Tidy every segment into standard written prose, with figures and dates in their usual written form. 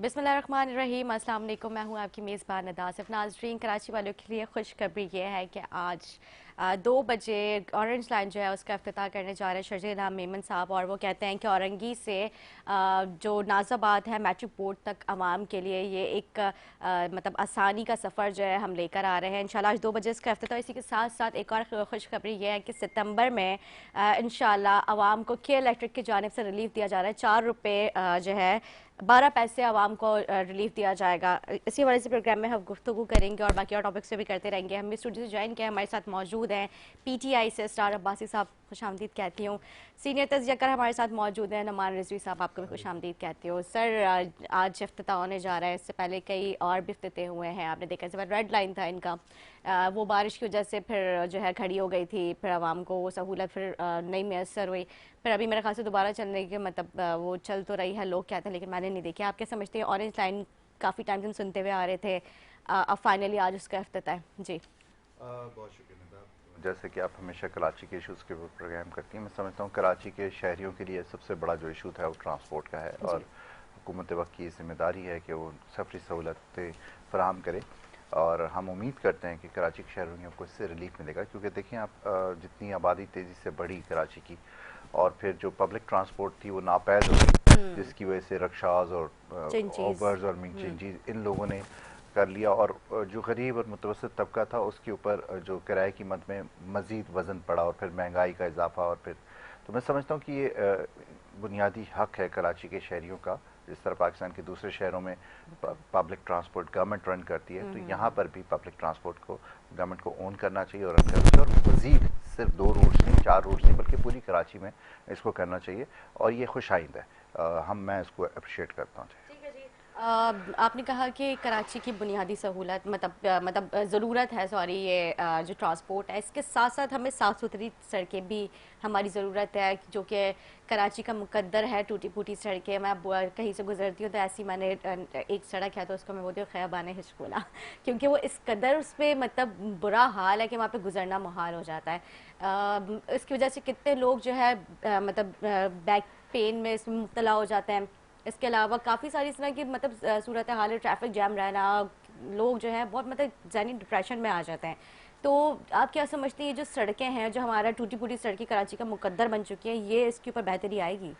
बिस्मिल्लाहिर्रहमानिर्रहीम। अस्सलाम वालेकुम। मैं हूँ आपकी मेज़बान नदा। सिर्फ नाज़रीन, कराची वालों के लिए खुशखबरी ये है कि आज 2 बजे ऑरेंज लाइन जो है उसका इफ्तिताह करने जा रहे हैं शर्जील इल्हाम मेमन साहब, और वो कहते हैं कि औरंगी से जो नाज़ाबाद है मैट्रिक बोर्ड तक आवाम के लिए ये एक मतलब आसानी का सफ़र जो है हम लेकर आ रहे हैं इंशाल्लाह। आज 2 बजे इसका इफ्तिताह। इसी के साथ साथ एक और खुशखबरी ये है कि सितंबर में इंशाल्लाह आवाम को के इलेक्ट्रिक की जानिब से रिलीफ दिया जा रहा है। 4 रुपये जो है 12 पैसे आवाम को रिलीफ दिया जाएगा। इसी वजह से प्रोग्राम में हम गुफ्तगू करेंगे और बाकी और टॉपिक्स से भी करते रहेंगे। हम भी स्टूडियो से ज्वाइन किए, हमारे साथ मौजूद हैं पीटीआई से स्टार अब्बासी साहब, खुशामदीद कहती हूँ। सीनियर तजज़ियाकार हमारे साथ मौजूद हैं नमान रिजवी साहब, आपको भी खुशामदीद कहती हूँ। सर, आज इफ्तिताह होने जा रहा है, इससे पहले कई और भी इफ्तिताह हुए हैं, आपने देखा इस बार रेड लाइन था इनका। वो बारिश की वजह से फिर जो है खड़ी हो गई थी, फिर आवाम को वो सहूलत फिर नहीं मैसर हुई। फिर अभी मेरे ख्याल से दोबारा चलने के मतलब वो चल तो रही है, लोग कहते हैं, लेकिन मैंने नहीं देखी। आप क्या समझते हैं? ऑरेंज लाइन काफ़ी टाइम से हम सुनते हुए आ रहे थे, अब फाइनली आज उसका इफ्तिताह है जी। बहुत शुक्रिया नदाब। जैसे कि आप हमेशा कराची के इशूज़ के ऊपर प्रोग्राम करती हैं, मैं समझता हूँ कराची के शहरियों के लिए सबसे बड़ा जो इशू था वो ट्रांसपोर्ट का है, और हुकूमत वक्त की जिम्मेदारी है कि वो सफरी सहूलतें फराहम करे, और हम उम्मीद करते हैं कि कराची के शहरों को इससे रिलीफ मिलेगा। क्योंकि देखें आप, जितनी आबादी तेज़ी से बढ़ी कराची की, और फिर जो पब्लिक ट्रांसपोर्ट थी वो नापैद हो गई, जिसकी वजह से रक्शाज और ओबर्स और मिंचिंजीज इन लोगों ने कर लिया, और जो गरीब और मुतवसत तबका था उसके ऊपर जो किराए की मद में मज़ीद वज़न पड़ा, और फिर महंगाई का इजाफा, और फिर तो मैं समझता हूँ कि ये बुनियादी हक है कराची के शहरियों का। जिस तरह पाकिस्तान के दूसरे शहरों में पब्लिक ट्रांसपोर्ट गवर्नमेंट रन करती है, तो यहाँ पर भी पब्लिक ट्रांसपोर्ट को गवर्नमेंट को ओन करना चाहिए और रन करना चाहिए, और मज़ीद सिर्फ 2 रूट्स नहीं, 4 रूट्स नहीं, बल्कि पूरी कराची में इसको करना चाहिए, और ये खुश आइंद है। मैं इसको अप्रिशिएट करता हूँ। आपने कहा कि कराची की बुनियादी सहूलत मतलब ज़रूरत है, सॉरी, ये जो ट्रांसपोर्ट है, इसके साथ साथ हमें साफ़ सुथरी सड़कें भी हमारी ज़रूरत है, जो कि कराची का मुकद्दर है टूटी फूटी सड़कें। मैं कहीं से गुजरती हूँ तो ऐसी मैंने एक सड़क है तो उसको मैं बोलती हूँ ख़याबान हिचकोला, क्योंकि वो इस कदर उस पर मतलब बुरा हाल है कि वहाँ पे गुजरना मुहाल हो जाता है। इसकी वजह से कितने लोग जो है मतलब बैक पेन में इसमें मुब्तला हो जाते हैं। इसके अलावा काफ़ी सारी इस तरह की मतलब सूरत हाल है, ट्रैफिक जैम रहना, लोग जो है बहुत मतलब ज़हनी डिप्रेशन में आ जाते हैं। तो आप क्या समझती हैं ये जो सड़कें हैं, जो हमारा टूटी फूटी सड़कें कराची का मुकद्दर बन चुकी हैं, ये इसके ऊपर बेहतरी आएगी?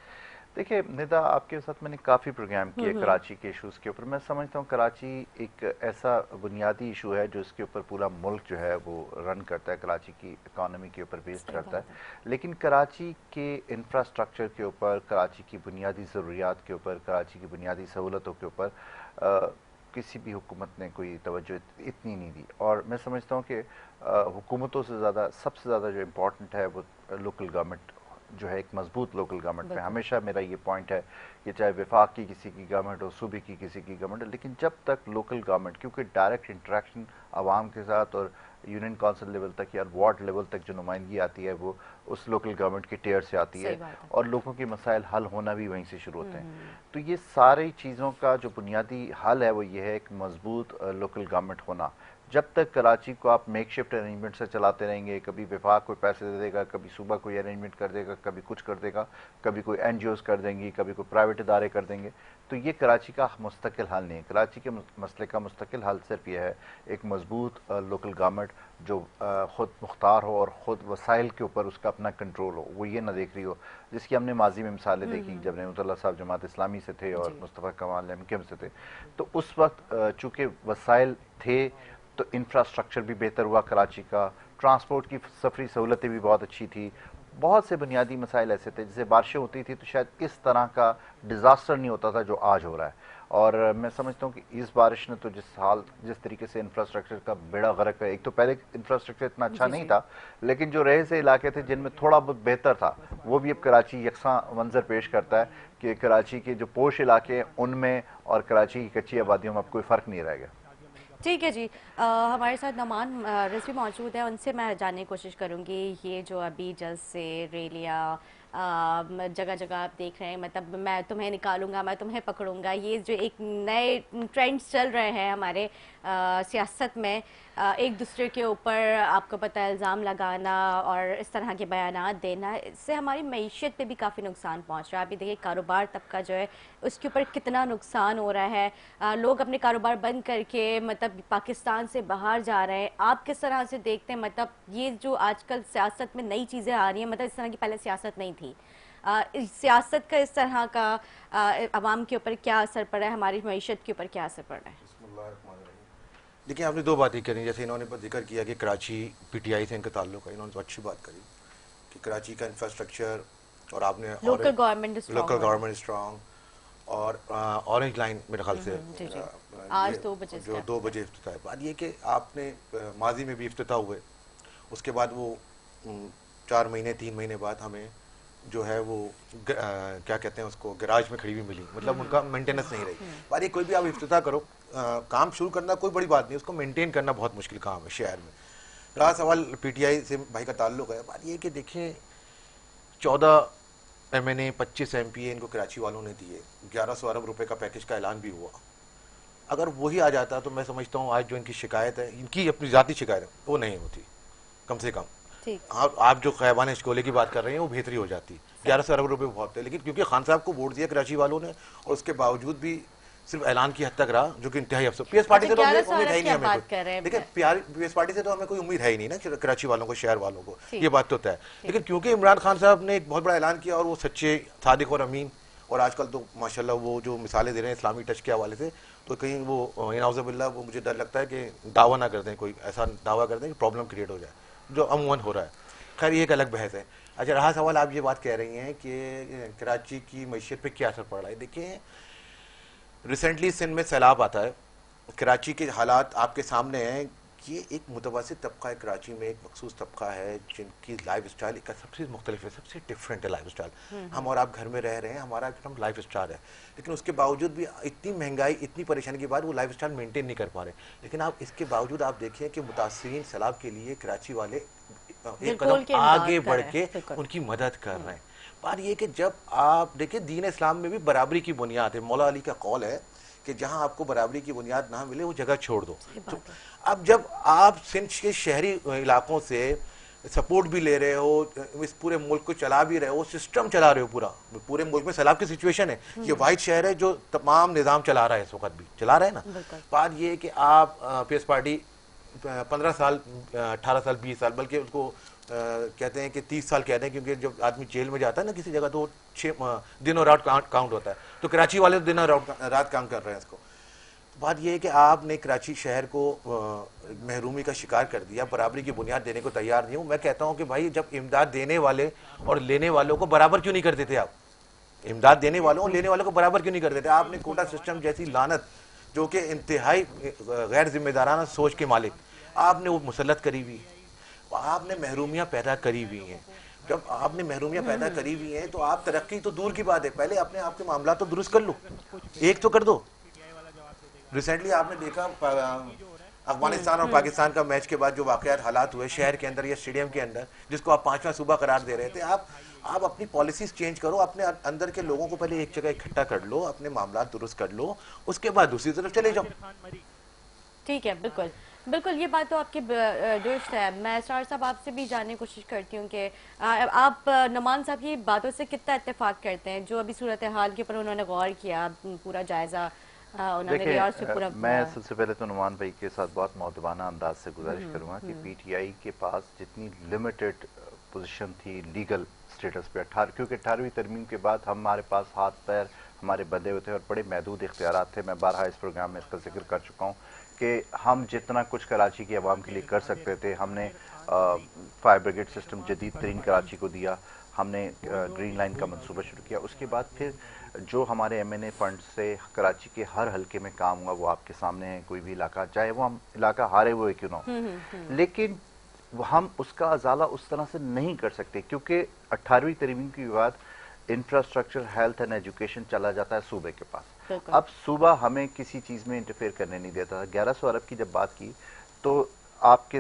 देखिए निदा, आपके साथ मैंने काफ़ी प्रोग्राम किए कराची के इशूज़ के ऊपर। मैं समझता हूँ कराची एक ऐसा बुनियादी इशू है जो इसके ऊपर पूरा मुल्क जो है वो रन करता है, कराची की इकानमी के ऊपर बेस्ड सही करता है। बात है। लेकिन कराची के इंफ्रास्ट्रक्चर के ऊपर, कराची की बुनियादी ज़रूरियात के ऊपर, कराची की बुनियादी सहूलतों के ऊपर किसी भी हुकूमत ने कोई तवज्जो इतनी नहीं दी। और मैं समझता हूँ कि हुकूमतों से ज़्यादा, सबसे ज़्यादा जो इम्पोर्टेंट है वो लोकल गवर्नमेंट जो है, एक मजबूत लोकल गवर्नमेंट पे। बिल्कुल। हमेशा मेरा ये पॉइंट है कि चाहे विफाक की किसी की गवर्नमेंट हो, सूबे की किसी की गवर्नमेंट हो, लेकिन जब तक लोकल गवर्नमेंट, क्योंकि डायरेक्ट इंटरेक्शन आवाम के साथ और यूनियन काउंसिल लेवल तक या वार्ड लेवल तक जो नुमाइंदगी आती है वो उस लोकल गवर्नमेंट के टेयर से आती सही है, बात है। और लोगों के मसाइल हल होना भी वहीं से शुरू होते हैं। तो ये सारी चीज़ों का जो बुनियादी हल है वो ये है एक मजबूत लोकल गवर्नमेंट होना। जब तक कराची को आप मेक शिफ्ट अरेंजमेंट से चलाते रहेंगे, कभी विफाक कोई पैसे दे देगा, कभी सूबा कोई अरेंजमेंट कर देगा, कभी कुछ कर देगा, कभी कोई एनजीओज कर देंगी, कभी कोई प्राइवेट इदारे कर देंगे, तो ये कराची का मुस्तकिल हल नहीं है। कराची के मसले का मुस्तकिल हल सिर्फ ये है एक मजबूत लोकल गवर्नमेंट जो ख़ुद मुख्तार हो और ख़ुद वसाइल के ऊपर उसका अपना कंट्रोल हो, वो ये ना देख रही हो, जिसकी हमने माजी में मिसालें देखी जब रहमतुल्लाह साहब जमात इस्लामी से थे और जी। मुस्तफ़ा कमाल एमकेएम से थे। तो उस वक्त चूँकि वसाइल थे तो इंफ्रास्ट्रक्चर भी बेहतर हुआ कराची का, ट्रांसपोर्ट की सफरी सहूलतें भी बहुत अच्छी थी, बहुत से बुनियादी मसाइल ऐसे थे, जैसे बारिशें होती थी तो शायद इस तरह का डिज़ास्टर नहीं होता था जो आज हो रहा है। और मैं समझता हूँ कि इस बारिश ने तो जिस तरीके से इंफ्रास्ट्रक्चर का बेड़ा गर्क है, एक तो पहले इंफ्रास्ट्रक्चर इतना अच्छा जी नहीं जी। था, लेकिन जो रहे से इलाके थे जिनमें थोड़ा बहुत बेहतर था, वो भी अब कराची यकसा मंजर पेश करता है कि कराची के जो पोश इलाके हैं उनमें और कराची की कच्ची आबादियों में अब कोई फ़र्क नहीं रह गया। ठीक है जी। हमारे साथ नमान रिजवी मौजूद है, उनसे मैं जानने की कोशिश करूंगी ये जो अभी जल्द से रेल या جگہ جگہ آپ دیکھ رہے ہیں مطلب میں تمہیں نکالوں گا، میں تمہیں پکڑوں گا، یہ جو ایک نئے ٹرینڈز چل رہے ہیں ہمارے سیاست میں، ایک دوسرے کے اوپر آپ کو پتہ ہے الزام لگانا اور اس طرح کے بیانات دینا، اس سے ہماری معیشت پہ بھی کافی نقصان پہنچ رہا ہے. ابھی دیکھیے کاروبار طبقہ جو ہے اس کے اوپر کتنا نقصان ہو رہا ہے، لوگ اپنے کاروبار بند کر کے مطلب پاکستان سے باہر جا رہے ہیں. آپ کس طرح سے دیکھتے ہیں مطلب یہ جو آج کل سیاست میں نئی چیزیں آ رہی ہیں، مطلب اس طرح کی پہلے سیاست نہیں تھی، سیاست کا اس طرح کا عوام کے اوپر کیا اثر پڑ رہا ہے، ہماری معیشت کے اوپر کیا اثر پڑ رہا ہے؟ بسم اللہ الرحمن الرحیم. دیکھیں آپ نے دو باتیں کری، جیسے انہوں نے ذکر کیا کہ کراچی پی ٹی آئی سے ان کا تعلق ہے، انہوں نے تو اچھی بات کری کہ کراچی کا انفراسٹرکچر اور آپ نے لوکل گورنمنٹ اسٹرانگ اور اورنج لائن میرے خیال سے جی جی آج 2 بجے جو 2 بجے افتتاح ہے. بات یہ کہ آپ نے ماضی میں بھی افتتاح ہوئے، اس کے بعد وہ 4 مہینے 3 مہینے بعد ہمیں جو ہے وہ کیا کہتے ہیں اس کو گراج میں کھڑی ہوئی ملی، مطلب ان کا مینٹیننس نہیں رہی. بات یہ کوئی بھی آپ افتتاح کرو، کام شروع کرنا کوئی بڑی بات نہیں، اس کو مینٹین کرنا بہت مشکل کام ہے شہر میں. رہا سوال پی ٹی آئی سے بھائی کا تعلق ہے، بات یہ کہ دیکھیں 14 ایم این اے 25 ایم پی اے ان کو کراچی والوں نے دیے، 1100 ارب روپے کا پیکج کا اعلان بھی ہوا. اگر وہی آ جاتا تو میں سمجھتا ہوں آج جو ان کی شکایت ہے، ان کی اپنی ذاتی شکایت ہے، وہ نہیں ہوتی کم سے کم. آپ جو خیبان اشکولے کی بات کر رہے ہیں وہ بہتری ہو جاتی. 1100 ارب روپے بہت تھے، لیکن کیونکہ خان صاحب کو ووٹ دیا کراچی والوں نے اور اس کے باوجود بھی صرف اعلان کی حد تک رہا، جو کہ انتہائی افسوس. پی ایس پارٹی سے تو امید ہے ہی نہیں ہمیں کوئی، دیکھیں پی ایس پارٹی سے تو ہمیں کوئی امید ہے ہی نہیں نا کراچی والوں کو، شہر والوں کو، یہ بات تو ہے. لیکن کیونکہ عمران خان صاحب نے ایک بہت بڑا اعلان کیا اور وہ سچے، صادق اور امین، اور آج کل تو ماشاءاللہ وہ جو مثالیں دے رہے ہیں اسلامی ٹچ کے حوالے سے، تو کہیں وہ نعوذ باللہ وہ مجھے ڈر لگتا ہے کہ دعویٰ نہ کر دیں، کوئی ایسا دعویٰ کر دیں کہ پرابلم کریٹ ہو جائے، جو عموماً ہو رہا ہے. خیر یہ ایک الگ بحث ہے. اچھا رہا سوال آپ یہ بات کہہ رہی ہیں کہ کراچی کی معیشت پہ کیا اثر پڑ رہا ہے. دیکھیں ریسنٹلی سندھ میں سیلاب آتا ہے، کراچی کے حالات آپ کے سامنے ہیں. یہ ایک متوسط طبقہ ہے کراچی میں، ایک مخصوص طبقہ ہے جن کی لائف اسٹائل کا سب سے مختلف ہے، سب سے ڈفرینٹ ہے لائف اسٹائل. ہم اور آپ گھر میں رہ رہے ہیں، ہمارا ایک لائف اسٹائل ہے، لیکن اس کے باوجود بھی اتنی مہنگائی، اتنی پریشانی کے بعد وہ لائف اسٹائل مینٹین نہیں کر پا رہے. لیکن آپ اس کے باوجود آپ دیکھیں کہ متاثرین سیلاب کے لیے کراچی والے ایک قدم آگے بڑھ کے ان کی مدد کر رہے ہیں. بات یہ کہ جب آپ دیکھیں دین اسلام میں بھی برابری کی بنیاد ہے. مولا علی کا قول ہے کہ جہاں آپ کو برابری کی بنیاد نہ ملے وہ جگہ چھوڑ دو. اب جب آپ سندھ کے شہری علاقوں سے سپورٹ بھی لے رہے ہو، اس پورے ملک کو چلا بھی رہے ہو، سسٹم چلا رہے ہو، پورے ملک میں سیلاب کی سچویشن ہے، یہ واحد شہر ہے جو تمام نظام چلا رہا ہے، اس وقت بھی چلا رہا ہے نا. بات یہ ہے کہ آپ پی ایس پارٹی 15 سال 18 سال 20 سال بلکہ اس کو کہتے ہیں کہ 30 سال کہتے ہیں، کیونکہ جب آدمی جیل میں جاتا ہے نا کسی جگہ تو 6 دن اور رات کاؤنٹ ہوتا ہے، تو کراچی والے دن اور رات کام کر رہے ہیں اس کو. بات یہ ہے کہ آپ نے کراچی شہر کو محرومی کا شکار کر دیا، برابری کی بنیاد دینے کو تیار نہیں ہوں. میں کہتا ہوں کہ بھائی جب امداد دینے والے اور لینے والوں کو برابر کیوں نہیں کر دیتے آپ؟ امداد دینے والوں اور لینے والوں کو برابر کیوں نہیں کر دیتے؟ آپ نے کوٹا سسٹم جیسی لعنت جو کہ انتہائی غیر ذمہ دارانہ سوچ کے مالک، آپ نے وہ مسلط کری ہوئی، آپ نے محرومیاں پیدا کری ہوئی ہیں. جب آپ نے محرومیاں پیدا کری ہوئی ہیں تو آپ ترقی تو دور کی بات ہے، پہلے اپنے آپ کے معاملات تو درست کر لو، ایک تو کر دو. ریسنٹلی آپ نے دیکھا افغانستان اور پاکستان کا میچ کے بعد جو واقعات حالات ہوئے شہر کے اندر یا اسٹیڈیم کے اندر، جس کو آپ 5واں صوبہ قرار دے رہے تھے، آپ اپنی پالیسیز چینج کرو، اپنے اندر کے لوگوں کو پہلے ایک جگہ اکٹھا کر لو، اپنے معاملات درست کر لو، اس کے بعد دوسری طرف چلے جاؤ. ٹھیک ہے، بالکل بالکل یہ بات تو آپ کی درست ہے. میں اسرار صاحب آپ سے بھی جاننے کی کوشش کرتی ہوں کہ آپ نعمان صاحب کی باتوں سے کتنا اتفاق کرتے ہیں، جو ابھی صورتحال کے اوپر انہوں نے غور کیا، پورا جائزہ انہوں نے لیا، اور سے پورا میں سب سے پہلے تو نعمان بھائی کے ساتھ بہت مؤدبانہ انداز سے گزارش کروں گا کہ پی ٹی آئی کے پاس جتنی لمیٹڈ پوزیشن تھی لیگل سٹیٹس پہ، کیونکہ 18ویں ترمیم کے بعد ہمارے پاس ہاتھ پیر ہمارے بندے ہوئے تھے اور بڑے محدود اختیارات تھے. میں بارہا اس پروگرام میں اس کا ذکر کر چکا ہوں کہ ہم جتنا کچھ کراچی کی عوام کے لیے کر سکتے تھے، ہم نے فائر بریگیڈ سسٹم جدید ترین کراچی کو دیا، ہم نے گرین لائن کا منصوبہ شروع کیا. اس کے بعد پھر جو ہمارے ایم این اے فنڈ سے کراچی کے ہر حلقے میں کام ہوا وہ آپ کے سامنے ہے. کوئی بھی علاقہ، چاہے وہ ہم علاقہ ہارے ہوئے کیوں نہ ہو، لیکن ہم اس کا ازالہ اس طرح سے نہیں کر سکتے کیونکہ 18ویں ترمیم کے بعد انفراسٹرکچر، ہیلتھ اینڈ ایجوکیشن چلا جاتا ہے صوبے کے پاس. اب صوبہ ہمیں کسی چیز میں انٹرفیئر کرنے نہیں دیتا. 1100 ارب کی جب بات کی تو آپ کے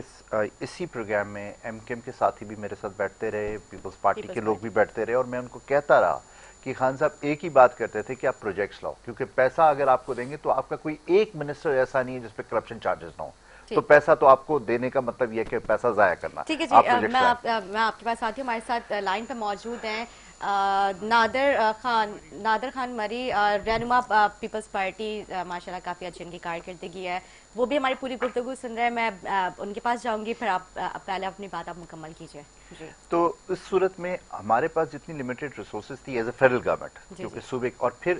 اسی پروگرام میں ایم کیم کے ساتھی بھی میرے ساتھ بیٹھتے رہے, پیپلز پارٹی کے لوگ بھی بیٹھتے رہے, اور میں ان کو کہتا رہا کہ خان صاحب ایک ہی بات کرتے تھے کہ آپ پروجیکٹس لاؤ, کیونکہ پیسہ اگر آپ کو دیں گے تو آپ کا کوئی ایک منسٹر ایسا نہیں ہے جس پہ کرپشن چارجز نہ ہوں, تو پیسہ تو آپ کو دینے کا مطلب یہ کہ پیسہ ضائع کرنا. ٹھیک ہے جی, میں آپ کے پاس آتی ہوں. ہمارے ساتھ لائن پہ موجود ہیں نادر خان مری, رہنما پیپلز پارٹی, ماشاءاللہ کافی اچھی ان کی کارکردگی ہے, وہ بھی ہماری پوری گفتگو سن رہے ہیں. میں ان کے پاس جاؤں گی, پھر آپ پہلے اپنی بات آپ مکمل کیجیے. جی, تو اس صورت میں ہمارے پاس جتنی لمیٹڈ ریسورسز تھی ایز اے فیڈرل گورنمنٹ, کیونکہ صوبے, اور پھر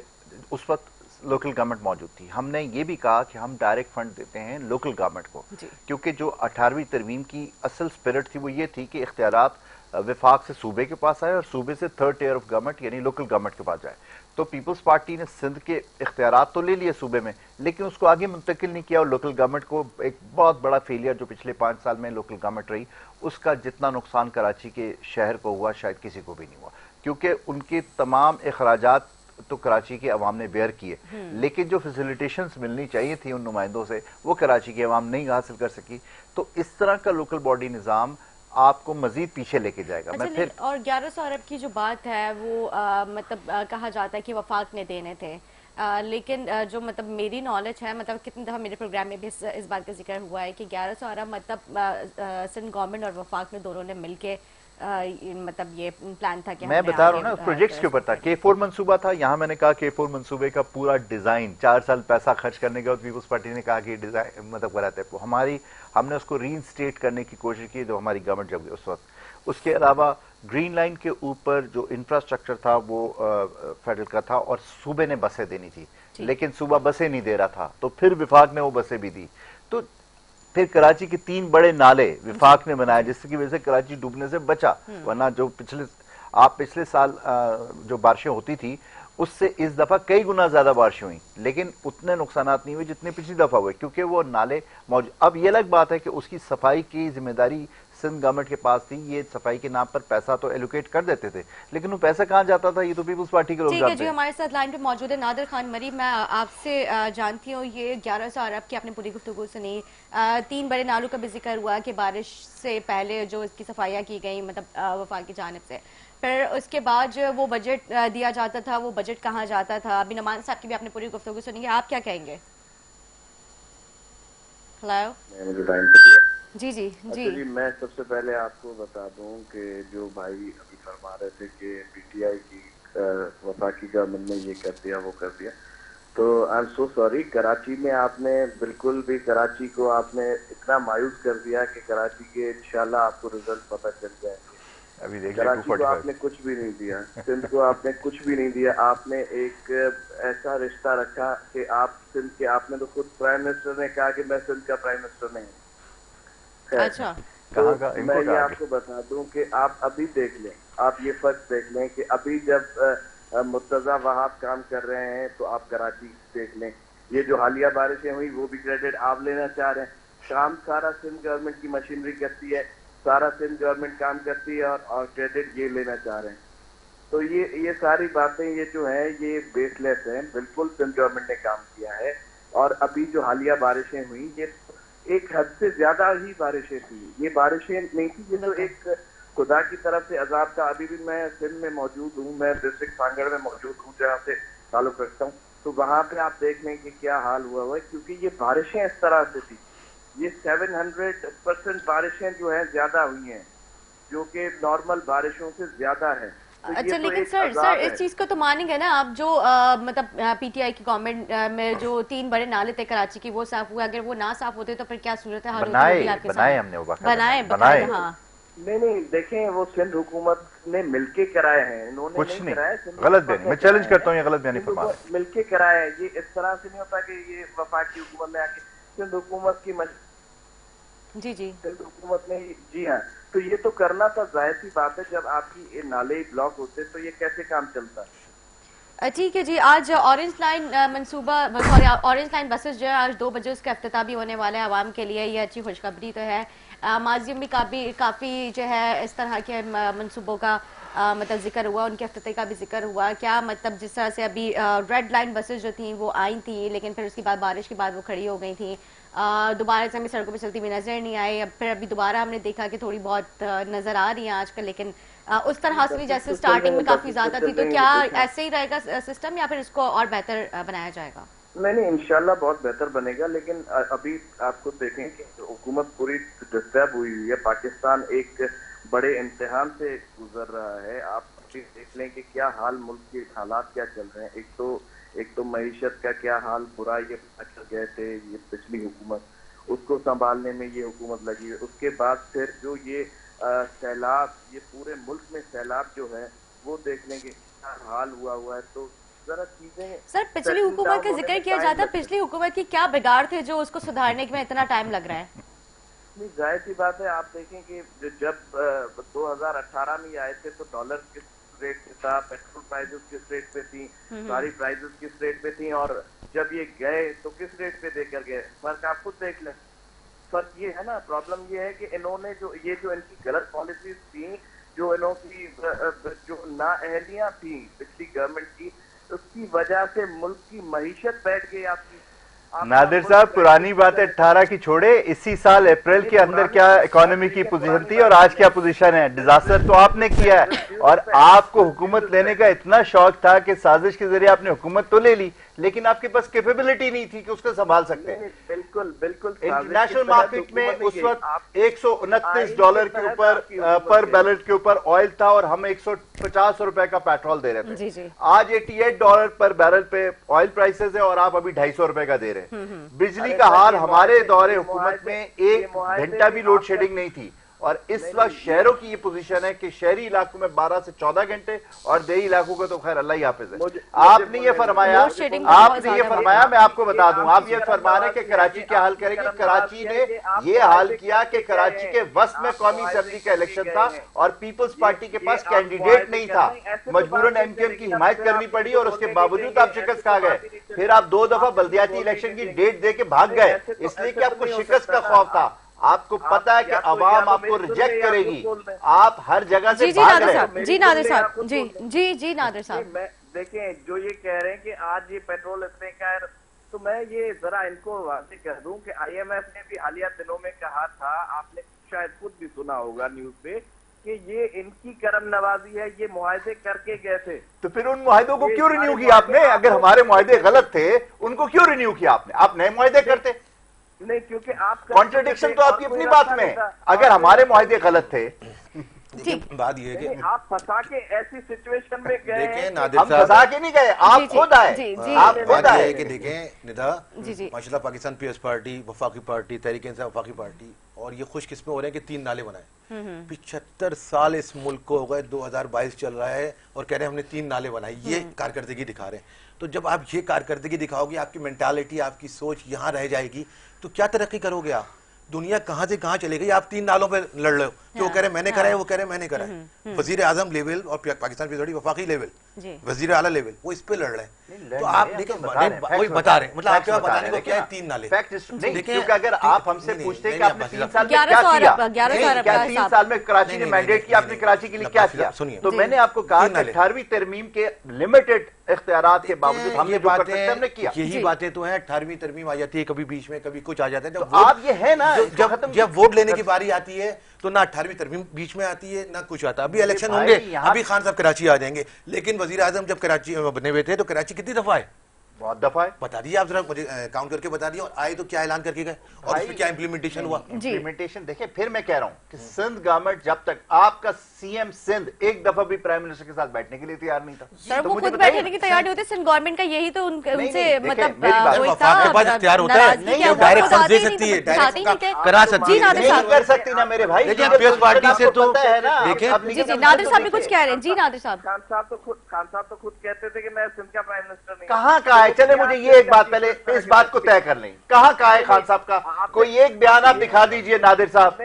اس وقت لوکل گورنمنٹ موجود تھی, ہم نے یہ بھی کہا کہ ہم ڈائریکٹ فنڈ دیتے ہیں لوکل گورنمنٹ کو, کیونکہ جو 18ویں ترمیم کی اصل اسپرٹ تھی وہ یہ تھی کہ اختیارات وفاق سے صوبے کے پاس آئے اور صوبے سے تھرڈ ٹیئر آف گورنمنٹ یعنی لوکل گورنمنٹ کے پاس جائے. تو پیپلز پارٹی نے سندھ کے اختیارات تو لے لیے صوبے میں, لیکن اس کو آگے منتقل نہیں کیا, اور لوکل گورنمنٹ کو ایک بہت بڑا فیلئر جو پچھلے 5 سال میں لوکل گورنمنٹ رہی, اس کا جتنا نقصان کراچی کے شہر کو ہوا شاید کسی کو بھی نہیں ہوا, کیونکہ ان کے تمام اخراجات تو کراچی کے عوام نے بیئر کیے, لیکن جو فیسیلیٹیشنز ملنی چاہیے تھی ان نمائندوں سے وہ کراچی کی عوام نہیں حاصل کر سکی. تو اس طرح کا لوکل باڈی نظام آپ کو مزید پیچھے لے کے جائے گا. میں پھر اور 1100 ارب کی جو بات ہے وہ مطلب کہا جاتا ہے کہ وفاق نے دینے تھے, لیکن جو مطلب میری نالج ہے, مطلب کتنی دفعہ میرے پروگرام میں بھی اس بات کا ذکر ہوا ہے کہ 1100 ارب مطلب سندھ گورنمنٹ اور وفاق نے دونوں نے مل کے مطلب یہ پلان تھا کہ میں بتا رہا ہوں نا پروجیکٹس کے اوپر تھا. K4 منصوبہ تھا, یہاں میں نے کہا K4 منصوبے کا پورا ڈیزائن 4 سال پیسہ خرچ کرنے کے بعد پیپلز پارٹی نے کہا کہ ڈیزائن مطلب غلط ہے, ہم نے اس کو ری انسٹیٹ کرنے کی کوشش کی جو ہماری گورنمنٹ جب اس وقت. اس کے علاوہ گرین لائن کے اوپر جو انفراسٹرکچر تھا وہ فیڈرل کا تھا, اور صوبے نے بسیں دینی تھی, لیکن صوبہ بسیں نہیں دے رہا تھا, تو پھر وفاق نے وہ بسیں بھی دی. تو پھر کراچی کے 3 بڑے نالے وفاق نے بنائے جس کی وجہ سے کراچی ڈوبنے سے بچا, ورنہ جو پچھلے سال جو بارشیں ہوتی تھی اس سے اس دفعہ کئی گنا زیادہ بارشیں ہوئیں, لیکن اتنے نقصانات نہیں ہوئے جتنے پچھلی دفعہ ہوئے, کیونکہ وہ نالے موجود. اب یہ الگ بات ہے کہ اس کی صفائی کی ذمہ داری سندھ گورنمنٹ کے پاس تھی, یہ صفائی کے نام پر پیسہ تو ایلوکیٹ کر دیتے تھے, لیکن وہ پیسہ کہاں جاتا تھا یہ تو پیپلز پارٹی کے لوگ جانتے ہیں. ٹھیک ہے جی, ہمارے ساتھ لائن پہ موجود ہے نادر خان مری. میں آپ سے جانتی ہوں یہ 1100 ارب کی آپ نے پوری گفتگو سنی, 3 بڑے نالوں کا بھی ذکر ہوا کہ بارش سے پہلے جو اس کی صفائیاں کی گئیں مطلب وفاق کی جانب سے, پھر اس کے بعد جو وہ بجٹ دیا جاتا تھا وہ بجٹ کہاں جاتا تھا. ابھی نعمان صاحب کی بھی آپ نے پوری گفتگو سنی ہے, آپ کیا کہیں گے؟ ہلو جی جی جی, میں سب سے پہلے آپ کو بتا دوں کہ جو بھائی ابھی فرما رہے تھے کہ پی ٹی آئی کی وفاقی گورنمنٹ نے یہ کر دیا وہ کر دیا, تو I am so sorry. Karachi میں آپ نے بالکل بھی کراچی کو آپ نے اتنا مایوس کر دیا کہ کراچی کے انشاءاللہ آپ کو رزلٹ پتہ چل جائیں گے. کراچی کو آپ نے کچھ بھی نہیں دیا, سندھ کو آپ نے کچھ بھی نہیں دیا. آپ نے ایک ایسا رشتہ رکھا کہ آپ سندھ کے, آپ نے تو خود پرائم منسٹر نے کہا کہ میں سندھ کا پرائم منسٹر نہیں ہوں. اچھا, میں یہ آپ کو بتا دوں کہ آپ ابھی دیکھ لیں, آپ یہ فرق دیکھ لیں کہ ابھی جب مرتضیٰ وہاب کام کر رہے ہیں تو آپ کراچی دیکھ لیں. یہ جو حالیہ بارشیں ہوئی وہ بھی کریڈٹ آپ لینا چاہ رہے ہیں. کام سارا سندھ گورنمنٹ کی مشینری کرتی ہے, سارا سندھ گورنمنٹ کام کرتی ہے, اور کریڈٹ یہ لینا چاہ رہے ہیں. تو یہ ساری باتیں یہ جو ہیں یہ بیس لیس ہیں. بالکل سندھ گورنمنٹ نے کام کیا ہے, اور ابھی جو حالیہ بارشیں ہوئی یہ ایک حد سے زیادہ ہی بارشیں تھیں. یہ بارشیں نہیں تھی, یہ تو ایک خدا کی طرف سے عذاب تھا. ابھی بھی میں سندھ میں موجود ہوں, میں ڈسٹرکٹ سانگڑ میں موجود ہوں جہاں سے تعلق رکھتا ہوں, تو وہاں پہ آپ دیکھ لیں کہ کیا حال ہوا ہے, کیونکہ یہ بارشیں اس طرح سے تھی. یہ 700% بارشیں جو ہیں زیادہ ہوئی ہیں, جو کہ نارمل بارشوں سے زیادہ ہے. اچھا, لیکن سر اس چیز کو تو مانیں گے نا آپ, جو مطلب پی ٹی آئی کی گورنمنٹ میں جو 3 بڑے نالے تھے کراچی کی وہ صاف ہوئے, اگر وہ نہ صاف ہوتے تو پھر کیا صورت حال ہوتی؟ بنائے ہم نے, بنائے. ہاں نہیں دیکھیں, وہ سندھ حکومت نے مل کے کرائے ہیں, انہوں نے کچھ نہیں غلط بیانی, میں چیلنج کرتا ہوں یہ غلط بیانی فرما رہے ہیں. مل کے کرائے ہیں, یہ اس طرح سے نہیں ہوتا کہ یہ وفاقی حکومت نے آ کے سندھ حکومت کی جی سندھ حکومت نے, جی ہاں, تو یہ تو کرنا تھا. ظاہر سی بات ہے جب آپ کی نالے بلاک ہوتے تو یہ کیسے کام چلتا ہے. ٹھیک ہے جی, آج اورنج لائن منصوبہ سوری اورنج لائن بسز جو ہے آج 2 بجے اس کا افتتاح بھی ہونے والا ہے عوام کے لیے. یہ اچھی خوشخبری تو ہے. ماضی میں کافی جو ہے اس طرح کے منصوبوں کا मतलब जिक्र हुआ, उनके इफ्तिताह का भी जिक्र हुआ, क्या मतलब जिस तरह से अभी रेड लाइन बसेस जो थी वो आई थी लेकिन फिर उसके बाद बारिश के बाद वो खड़ी हो गई थी, दोबारा से हमें सड़कों पर चलती हुई नजर नहीं आई, अब फिर अभी दोबारा हमने देखा कि थोड़ी बहुत नजर आ रही है आजकल, लेकिन उस तरह से भी जैसे स्टार्टिंग में काफी ज्यादा थी, तो क्या ऐसे ही रहेगा सिस्टम या फिर इसको और बेहतर बनाया जाएगा? नहीं, इंशाल्लाह बहुत बेहतर बनेगा, लेकिन अभी आपको देखें कि हुकूमत पूरी डिस्टर्ब हुई है। पाकिस्तान एक बड़े इम्तिहान से गुजर रहा है। आप देख लें कि क्या हाल, मुल्क के हालात क्या चल रहे हैं। एक तो मईशत का क्या हाल बुरा, ये चल गए थे ये पिछली हुकूमत, उसको संभालने में ये हुकूमत लगी है। उसके बाद फिर जो ये सैलाब, ये पूरे मुल्क में सैलाब जो है वो देख लेंगे क्या हाल हुआ है। तो जरा चीजें सर, पिछली हुकूमत का जिक्र किया जाता है, पिछली हुकूमत की क्या बिगाड़ थे जो उसको सुधारने में इतना टाइम लग रहा है? नहीं, जाहिर सी बात है, आप देखें कि जब 2018 में आए थे तो डॉलर किस रेट पे था, पेट्रोल प्राइसेस किस रेट पे थी, सारी प्राइसेस किस रेट पे थी, और जब ये गए तो किस रेट पे देकर गए। फर्क आप खुद देख लें। फर्क ये है ना, प्रॉब्लम ये है कि इन्होंने जो इनकी गलत पॉलिसीज थी, जो इनकी जो नाअहलियां थी पिछली गवर्नमेंट की, उसकी वजह से मुल्क की मईशत बैठ गई आपकी। नादिर साहब, पुरानी बात 18 की छोड़े, इसी साल अप्रैल के अंदर क्या इकोनॉमी की पोजीशन थी और आज क्या पोजीशन है? डिजास्टर तो आपने किया है, और आपको हुकूमत लेने का इतना शौक था कि साजिश के जरिए आपने हुकूमत तो ले ली, लेकिन आपके पास कैपेबिलिटी नहीं थी कि उसको संभाल सकते हैं। बिल्कुल इंटरनेशनल मार्केट में उस वक्त $129 के ऊपर पर बैरल के ऊपर ऑयल था और हम 150 रुपए का पेट्रोल दे रहे थे। आज $88 पर बैरल पे ऑयल प्राइसेस है और आप अभी 250 रुपए का दे रहे हैं। बिजली का हाल, हमारे दौरे हुकूमत में 1 घंटा भी लोड शेडिंग नहीं थी, और इस वक्त शहरों की ये पोजीशन है कि शहरी इलाकों में 12 से 14 घंटे और देही इलाकों को तो खैर अल्लाह ही हाफिज है। आपने ये फरमाया, मैं आपको बता दूं, आप ये फरमा रहे कि कराची क्या हाल करेगी। कराची ने ये हाल किया कि कराची के वस्त में कौमी असेंबली का इलेक्शन था और पीपल्स पार्टी के पास कैंडिडेट नहीं था, मजबूरन एमकेएम की हिमायत करनी पड़ी और उसके बावजूद आप शिकस्त खा गए। फिर आप 2 दफा बल्दियाती इलेक्शन की डेट दे के भाग गए, इसलिए कि आपको शिकस्त का खौफ था। आपको पता है कि अवाम आपको रिजेक्ट करेगी, आप हर जगह से भाग रहे हैं। जी नादिर साहब, जी नादिर साहब, देखें जो ये कह रहे हैं कि आज ये पेट्रोल इतने का है, तो मैं ये जरा इनको वाज़ेह कर दूं कि IMF ने भी हालिया दिनों में कहा था, आपने शायद खुद भी सुना होगा न्यूज पे, कि ये इनकी करम नवाजी है, ये मुआहदे करके गए थे। तो फिर उन मुआहदों को क्यों रिन्यू किया आपने? अगर हमारे मुआहदे गलत थे, उनको क्यों रिन्यू किया आपने? आप नए मुआहदे करते नहीं, क्योंकि आप कॉन्ट्रडिक्शन तो आपकी अपनी बात में। अगर हमारे मुआहदे गलत थे, बात ये है कि आप फंसा के ऐसी सिचुएशन में गए, हम फंसा के नहीं गए, आप खुद आए। आप खुद आए कि देखें निदा, माशाल्लाह पाकिस्तान पीएस पार्टी, वफाकी पार्टी, तहरीक इंसाफ वफाकी पार्टी, और ये खुश किस्में हो रहे हैं कि 3 नाले बनाए। 75 साल इस मुल्क को हो गए, 2022 चल रहा है और कह रहे हैं हमने 3 नाले बनाए। ये कारकर्दगी दिखा रहे हैं। तो जब आप ये कारकर्दगी दिखाओगे, आपकी मेंटालिटी, आपकी सोच यहाँ रह जाएगी, तो क्या तरक्की करोगे आप? दुनिया कहां से कहां चले गई। आप 3 नालों पे लड़ रहे हो कि वो कह रहे मैंने करा है, वो कह रहे मैंने करा है। वजीर आजम लेवल और पाकिस्तान की वफाकी लेवल, वजीर आला लेवल, वो इस पे लड़ रहे हैं। तो आप देखिए वही बता रहे, मतलब आपके बताने को क्या है 3 नाले। देखिए अगर आप हमसे पूछते हैं कि आपने 3 साल में क्या किया, 3 साल में कराची ने मैंडेट किया, आपने कराची के लिए क्या किया? तो मैंने आपको कहा कि 18वीं तरमीम के लिमिटेड इख्तियारात के बावजूद हमने जो कर सकते हैं हमने किया। यही बातें तो हैं। 18वीं तरमीम आ जाती है, कभी बीच में कभी कुछ आ जाता है। आप ये है ना, जब वोट लेने की बारी आती है तो ना 18वीं तरमीम बीच में आती है ना कुछ आता। अभी इलेक्शन होंगे, अभी खान साहब कराची आ जाएंगे, लेकिन वजीर आजम जब कराची बने हुए थे तो कराची कितनी दफा है? बहुत दफा है। बता दिए आप, जरा मुझे काउंट करके बता दिए। और आए तो क्या ऐलान करके गए और उसमें क्या इंप्लीमेंटेशन हुआ? इंप्लीमेंटेशन देखिए, फिर मैं कह रहा हूं कि सिंध गवर्नमेंट, जब तक आपका सीएम सिंध एक दफा भी प्राइम मिनिस्टर के साथ बैठने के लिए तैयार नहीं था, सर वो खुद बैठने की तैयार नहीं होते। सिंध गवर्नमेंट का यही तो उनसे मतलब तैयार होता है, डायरेक्ट फंड दे सकती है, डायरेक्ट करा सकती है, नहीं कर सकती ना मेरे भाई। लेकिन पीएस पार्टी से तो है ना। देखिए नादिर साहब भी कुछ कह रहे हैं। जी नादिर साहब, खान साहब तो खुद कहते थे कि मैं सिंध का प्राइम मिनिस्टर नहीं। कहाँ का है? चले मुझे ये एक बात पहले इस बात को तय कर लें, कहाँ का है खान साहब का? कोई एक बयान आप दिखा दीजिए नादिर साहब।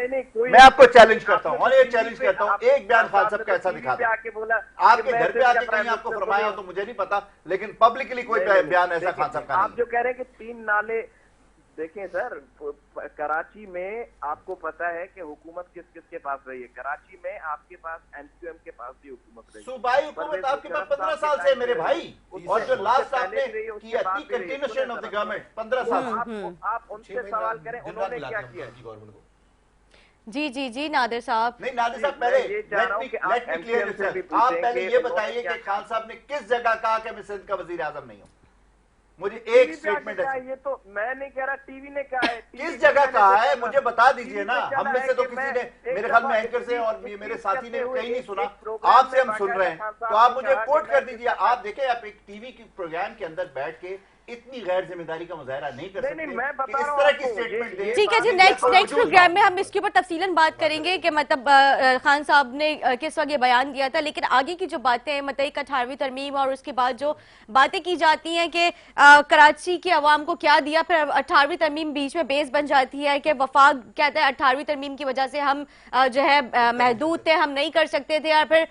मैं आपको चैलेंज करता हूँ, और ये चैलेंज करता हूँ, एक बयान खान साहब का ऐसा दिखा दो। आपके घर पे आके कहीं आपको फरमाया हो तो मुझे नहीं पता, लेकिन पब्लिकली कोई बयान ऐसा खान साहब का नहीं। आप जो कह रहे हैं कि 3 नाले دیکھیں سر، کراچی میں آپ کو پتا ہے کہ حکومت کس کس کے پاس رہی ہے. کراچی میں آپ کے پاس ایم کیو ایم کے پاس بھی حکومت رہی ہے. صوبائی حکومت آپ کے پاس 15 سال سے ہے میرے بھائی، اور جو لاسٹ آپ نے کیا تھی کنٹینیوشن آف دی گورنمنٹ 15 سال سے. آپ ان سے سوال کریں انہوں نے کیا کیا. جی جی جی نادر صاحب. نہیں نادر صاحب پہلے لیٹ می کلیئر سر، آپ پہلے یہ بتائیے کہ خان صاحب نے کس جگہ کہا کہ میں سندھ کا وزیر اعظم نہیں ہوں؟ مجھے ایک سٹیٹمنٹ ہے. یہ تو میں نہیں کہہ رہا، ٹی وی نے کہا ہے. کس جگہ کہا ہے مجھے بتا دیجئے نا. ہم میں سے تو کسی نے، میرے خیال میں اینکر سے اور میرے ساتھی نے کہیں نہیں سنا، آپ سے ہم سن رہے ہیں تو آپ مجھے کوٹ کر دیجئے. آپ دیکھیں آپ ایک ٹی وی کی پروگرام کے اندر بیٹھ کے اتنی غیر ذمہ داری کا مظاہرہ نہیں کر سکتے کہ اس طرح کی سٹیٹمنٹ دیں. ٹھیک ہے جی، نیکسٹ پروگرام میں ہم اس کے اوپر تفصیلاً بات کریں گے کہ مطلب خان صاحب نے کس وقت یہ بیان دیا تھا. لیکن آگے کی جو باتیں ہیں مطلب 18ویں ترمیم اور اس کے بعد جو باتیں کی جاتی ہیں کہ کراچی کی عوام کو کیا دیا، پھر 18ویں ترمیم بیچ میں بیس بن جاتی ہے کہ وفاق کہتا ہے 18ویں ترمیم کی وجہ سے ہم جو ہے محدود تھے، ہم نہیں کر سکتے تھے، اور پھر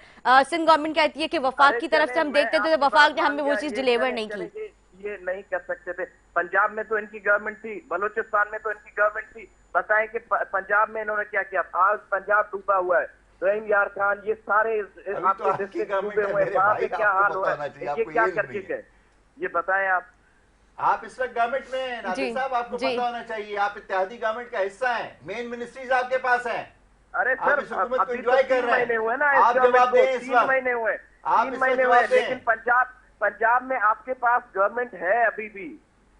سندھ گورنمنٹ کہتی ہے کہ وفاق کی طرف سے ہم دیکھتے تھے تو وفاق نے ہمیں وہ چیز ڈیلیور نہیں کی. یہ نہیں کر سکتے تھے. پنجاب میں تو ان کی گورنمنٹ تھی، بلوچستان میں تو ان کی گورنمنٹ تھی. بتائیں کہ پنجاب میں انہوں نے کیا کیا. آج پنجاب ڈوبا ہوا ہے. رحیم یار خان یہ سارے آپ کے ڈسٹرکٹ ڈوبے ہوئے ہیں، وہاں پہ کیا حال ہو رہا ہے، یہ کیا کر کے گئے یہ بتائیں. آپ اس وقت گورنمنٹ میں ہیں ناصر صاحب، آپ کو پتہ ہونا چاہیے آپ اتحادی گورنمنٹ کا حصہ ہیں، مین منسٹریز آپ کے پاس ہیں. ارے سر حکومت کو ابھی انجوائے تو کر 3 رہے مہینے ہوئے نا، ہیں. آپ جواب دیں اس 3 وقت. مہینے ہوئے، آپ 3 اس مہینے وقت ہوئے. جواب دیں. لیکن پنجاب میں آپ کے پاس گورنمنٹ ہے ابھی بھی.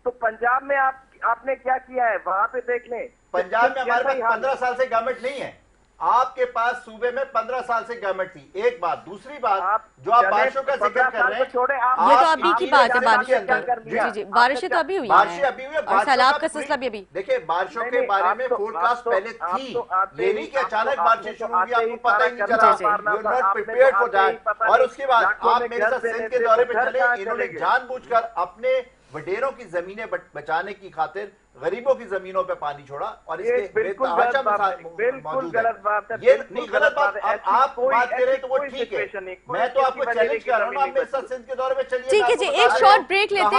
تو پنجاب میں آپ نے کیا کیا ہے وہاں پہ دیکھ لیں. پنجاب میں ہمارے پاس 15 سال سے گورنمنٹ نہیں ہے. آپ کے پاس صوبے میں 15 سال سے گورنمنٹ تھی. ایک بات. دوسری بات جو آپ بارشوں کا ذکر کر رہے ہیں، یہ تو ابھی کی بات ہے. بارشیں تو ابھی ہوئی بارشیں ابھی ہوئی ہیں، اور سیلاب کا سلسلہ بھی ابھی. دیکھیں بارشوں کے بارے میں فورکاسٹ پہلے تھی، یہ نہیں کہ اچانک بارشیں شروع ہوئی آپ کو پتہ ہی نہیں چلا. You are not prepared for that. اور اس کے بعد آپ میرے ساتھ سندھ کے دورے پہ چلے. انہوں نے جان بوجھ کر اپنے وڈیروں کی زمینیں بچانے کی خاطر غریبوں کی زمینوں پہ پانی چھوڑا، اور اس کے بالکل غلط بات ہے. یہ نہیں غلط بات. آپ بات کریں تو وہ ٹھیک ہے، میں تو آپ کو چیلنج کر رہا ہوں. آپ میرے ساتھ سندھ کے دورے میں چلیے. ٹھیک ہے جی، ایک شارٹ بریک لیتے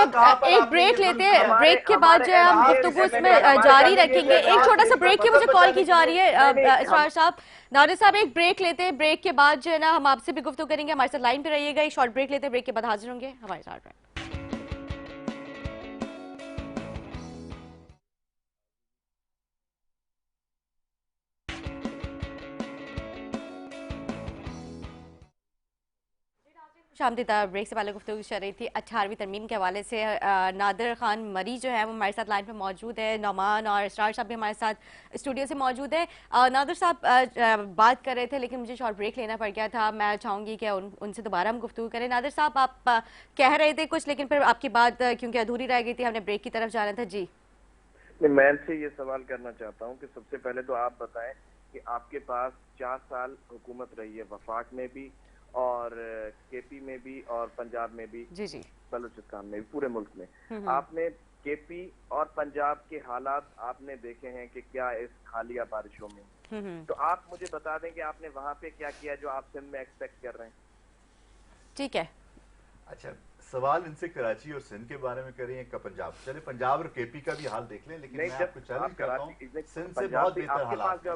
ہیں. بریک کے بعد جو ہے ہم گفتگو اس میں جاری رکھیں گے. ایک چھوٹا سا بریک کی مجھے کال کی جا رہی ہے اسرار صاحب. نادر صاحب ایک بریک لیتے ہیں، بریک کے بعد جو ہے نا ہم آپ سے بھی گفتگو کریں گے. ہمارے ساتھ لائن پہ رہیے گا. ایک شارٹ بریک لیتے ہیں، بریک کے بعد حاضر ہوں گے ہمارے ساتھ. شامدید. بریک سے پہلے گفتگو چل رہی تھی 18ویں ترمیم کے حوالے سے. نادر خان مری جو ہے وہ ہمارے ساتھ لائن پہ موجود ہے. نعمان اور اسرار صاحب بھی ہمارے ساتھ اسٹوڈیو سے موجود ہے. نادر صاحب بات کر رہے تھے لیکن مجھے شارٹ بریک لینا پڑ گیا تھا. میں چاہوں گی کہ ان سے دوبارہ ہم گفتگو کریں. نادر صاحب آپ کہہ رہے تھے کچھ، لیکن پھر آپ کی بات کیونکہ ادھوری رہ گئی تھی، ہم نے بریک کی طرف جانا تھا. جی میں سے یہ سوال کرنا چاہتا ہوں کہ سب سے پہلے تو آپ بتائیں کہ آپ کے پاس 4 سال حکومت رہی ہے، وفاق میں بھی اور کے پی میں بھی اور پنجاب میں بھی، جی جی بلوچستان میں بھی، پورے ملک میں. آپ نے کے پی اور پنجاب کے حالات آپ نے دیکھے ہیں کہ کیا اس حالیہ بارشوں میں. تو آپ مجھے بتا دیں کہ آپ نے وہاں پہ کیا کیا جو آپ سندھ میں ایکسپیکٹ کر رہے ہیں. ٹھیک ہے. اچھا سوال ان سے کراچی اور سندھ کے بارے میں کریں کا پنجاب. چلے پنجاب اور کے پی کا بھی حال دیکھ لیں، لیکن میں آپ کو چیلنج کرتا ہوں سندھ سے بہت بہتر حالات ہیں.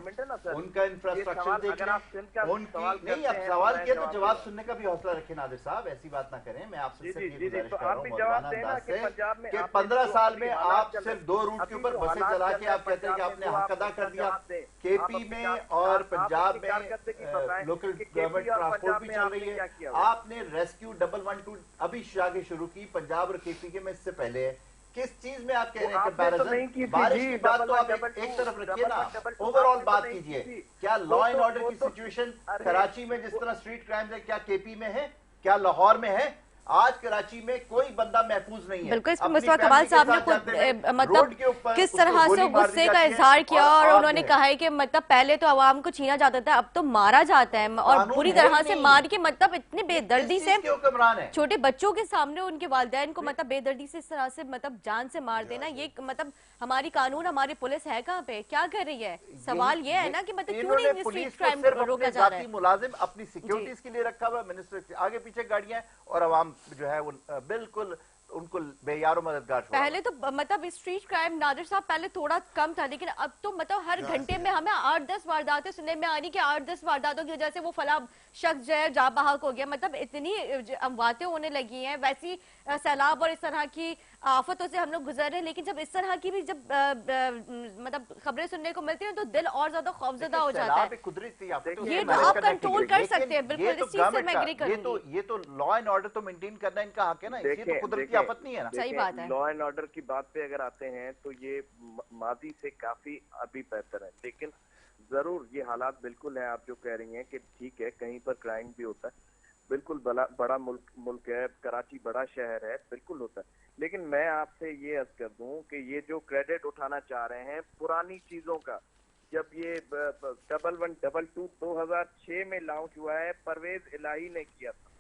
ان کا انفراسٹرکچر دیکھ لیں. ان کی نہیں، آپ سوال کیا تو جواب سننے کا بھی حوصلہ رکھیں نادر صاحب. ایسی بات نہ کریں. میں آپ سے صرف یہ گزارش کر رہا ہوں مولانا انداز سے کہ 15 سال میں آپ صرف 2 روٹ کے اوپر بسیں چلا کے آپ کہتے ہیں کہ آپ نے حق ادا کر دیا. کے پی میں اور پنجاب میں لوکل گورنمنٹ ٹرانسپورٹ بھی چل رہی ہے. آپ نے ریسکیو 112 ابھی آگے شروع کی پنجاب اور کے پی کے میں اس سے پہلے ہے. کس چیز میں آپ کہہ رہے ہیں کہ بارش کی بات تو آپ ایک طرف رکھیے نا، اوور آل بات کیجئے. کیا لا اینڈ آرڈر کی سچویشن کراچی میں جس طرح اسٹریٹ کرائمز ہے کیا کے پی میں ہے، کیا لاہور میں ہے؟ آج کراچی میں کوئی بندہ محفوظ نہیں ہے. بالکل. اس پہ مصطفیٰ کمال صاحب نے خود مطلب کس طرح سے غصے کا اظہار کیا، اور انہوں نے کہا ہے کہ مطلب پہلے تو عوام کو چھینا جاتا تھا، اب تو مارا جاتا ہے، اور پوری طرح سے مار کے مطلب اتنے بے دردی سے چھوٹے بچوں کے سامنے ان کے والدین کو مطلب بے دردی سے اس طرح سے مطلب جان سے مار دینا. یہ مطلب ہماری قانون ہماری پولیس ہے کہاں پہ، کیا کر رہی ہے؟ سوال یہ ہے نا کہ مطلب کیوں نہیں اسٹریٹ کرائم روکا جا رہا ہے. ملازم اپنی سیکیورٹیز کے لیے رکھا ہوا ہے، منسٹر آگے پیچھے گاڑیاں ہیں، اور عوام جو ہے وہ بالکل उनको बेयारो मददगार छोड़ा। पहले तो मतलब स्ट्रीट क्राइम नादिर साहब पहले थोड़ा कम था, लेकिन अब तो मतलब हर घंटे में हमें 8-10 वारदातें सुनने में आ रही कि 8-10 वारदातों की वजह से वो फला शख्स जो है जा बहाक हो गया। मतलब इतनी अमवातें होने लगी हैं, वैसी सैलाब और इस तरह की आफतों से हम लोग गुजर रहे हैं, लेकिन जब इस तरह की भी जब मतलब खबरें सुनने को मिलती हैं तो दिल और ज्यादा खौफजदा हो जाता है। ये तो आप कंट्रोल कर सकते हैं, बिल्कुल इस चीज से मैं एग्री करूंगी। ये तो लॉ एंड ऑर्डर तो मेंटेन करना इनका हक है ना, ये तो कुदरत की आफत नहीं है ना। सही बात है। लॉ एंड ऑर्डर की बात पे अगर आते हैं तो ये माजी से काफी अभी बेहतर है, लेकिन जरूर ये हालात बिल्कुल है आप जो कह रही हैं कि ठीक है कहीं पर क्राइम भी होता है, बिल्कुल बड़ा मुल्क है, कराची बड़ा शहर है, बिल्कुल होता है। लेकिन मैं आपसे ये अर्ज कर दूं कि ये जो क्रेडिट उठाना चाह रहे हैं पुरानी चीजों का, जब ये 1112 2006 में लॉन्च हुआ है, परवेज इलाही ने किया था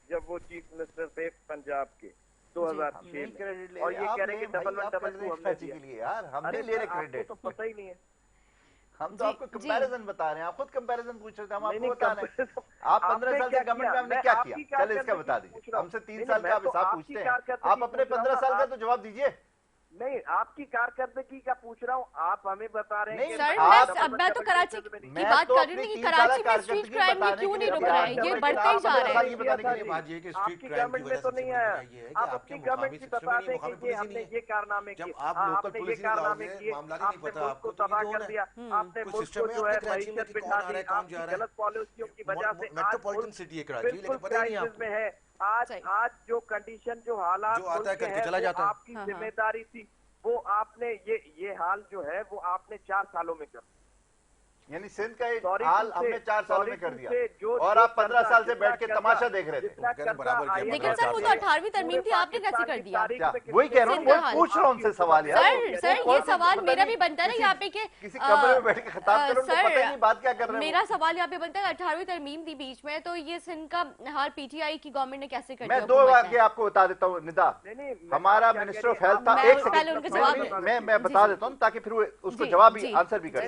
जब वो चीफ मिनिस्टर थे पंजाब के 2006 में, और ये कह रहे हैं कि 1112 हमने दिया। यार हम नहीं ले रहे क्रेडिट, तो पता ही नहीं है। हम तो आपको कंपैरिजन बता रहे हैं, आप खुद कंपैरिजन पूछ रहे थे, हम आपको बता रहे हैं। आप 15 साल से गवर्नमेंट में हमने क्या किया, चलो इसका बता दीजिए। हमसे 3 साल का हिसाब पूछते हैं, आप अपने 15 साल का तो जवाब दीजिए। नहीं, आपकी कारकर्दगी का पूछ रहा हूँ, आप हमें बता रहे हैं। सर मैं तो कराची की बात कर रही हूँ कि कराची में स्ट्रीट क्राइम में क्यों नहीं रुक रहा है, ये बढ़ते ही जा रहा है। आपकी गवर्नमेंट में तो नहीं आया, आप अपनी गवर्नमेंट की बता दें कि ये हमने ये कारनामे किए, आपने ये कारनामे किए, आपने मुल्क को तबाह कर दिया, आपने मुल्क को जो है मईशत बिठा दी, आपकी गलत पॉलिसियों की वजह से मेट्रोपॉलिटन सिटी है कराची, लेकिन पता नहीं में है। आज जो कंडीशन जो हालात जो आता है करके चला जाता है, आपकी जिम्मेदारी थी, वो आपने ये हाल जो है वो आपने 4 सालों में कर, यानी सिंध का हाल हमने 4 साल में कर दिया, और आप 15 साल से बैठ के तमाशा देख रहे थे। लेकिन सर वो तो 18वीं तरमीम थी, आपने कैसे कर दिया? वही कह रहा हूँ, पूछ रहा हूँ उनसे सवाल यार। सर ये सवाल मेरा भी बनता है ना यहाँ पे कि किसी कमरे में बैठ के खिताब करो, पता ही नहीं बात क्या कर रहे हैं। मेरा सवाल यहाँ पे बनता है 18वीं तरमीम थी बीच में, तो ये सिंध का हाल पीटीआई की गवर्नमेंट ने कैसे कर दिया? मैं 2 वाक्य आपको बता देता हूँ निदा। हमारा मिनिस्टर ऑफ हेल्थ था, एक सेकंड मैं बता देता हूँ ताकि फिर उसको जवाब भी आंसर भी कर।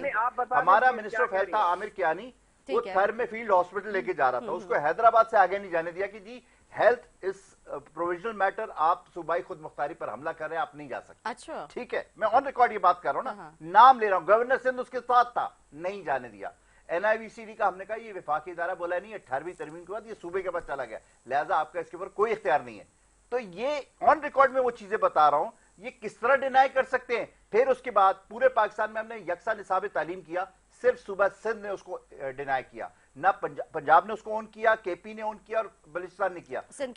हमारा मिनिस्टर ऑफ हेल्थ था आमिर कियानी, वो थर में फील्ड हॉस्पिटल लेके जा रहा था, उसको हैदराबाद से आगे नहीं जाने दिया कि जी हेल्थ इज प्रोविजनल मैटर, आप सूबाई खुद मुख्तारी पर हमला कर रहे हैं, आप नहीं जा सकते। अच्छा ठीक है, मैं ऑन रिकॉर्ड ये बात कर रहा हूँ ना, नाम ले रहा हूँ, गवर्नर सिंध उसके साथ था, नहीं जाने दिया। NIVCD का हमने कहा ये विफाकी इदारा बोला नहीं, 18वीं तरमीम के बाद ये सूबे के पास चला गया, लिहाजा आपका इसके ऊपर कोई इख्तियार नहीं है। तो ये ऑन रिकॉर्ड में वो चीजें बता रहा हूं, ये किस तरह डिनाई कर सकते हैं। फिर उसके बाद पूरे पाकिस्तान में हमने यकसा निसाब तालीम किया, सिर्फ सूबा सिंध ने उसको डिनाई किया, ना पंजाब ने उसको ऑन किया, KP ने ऑन किया और बलूचिस्तान ने किया, सिंध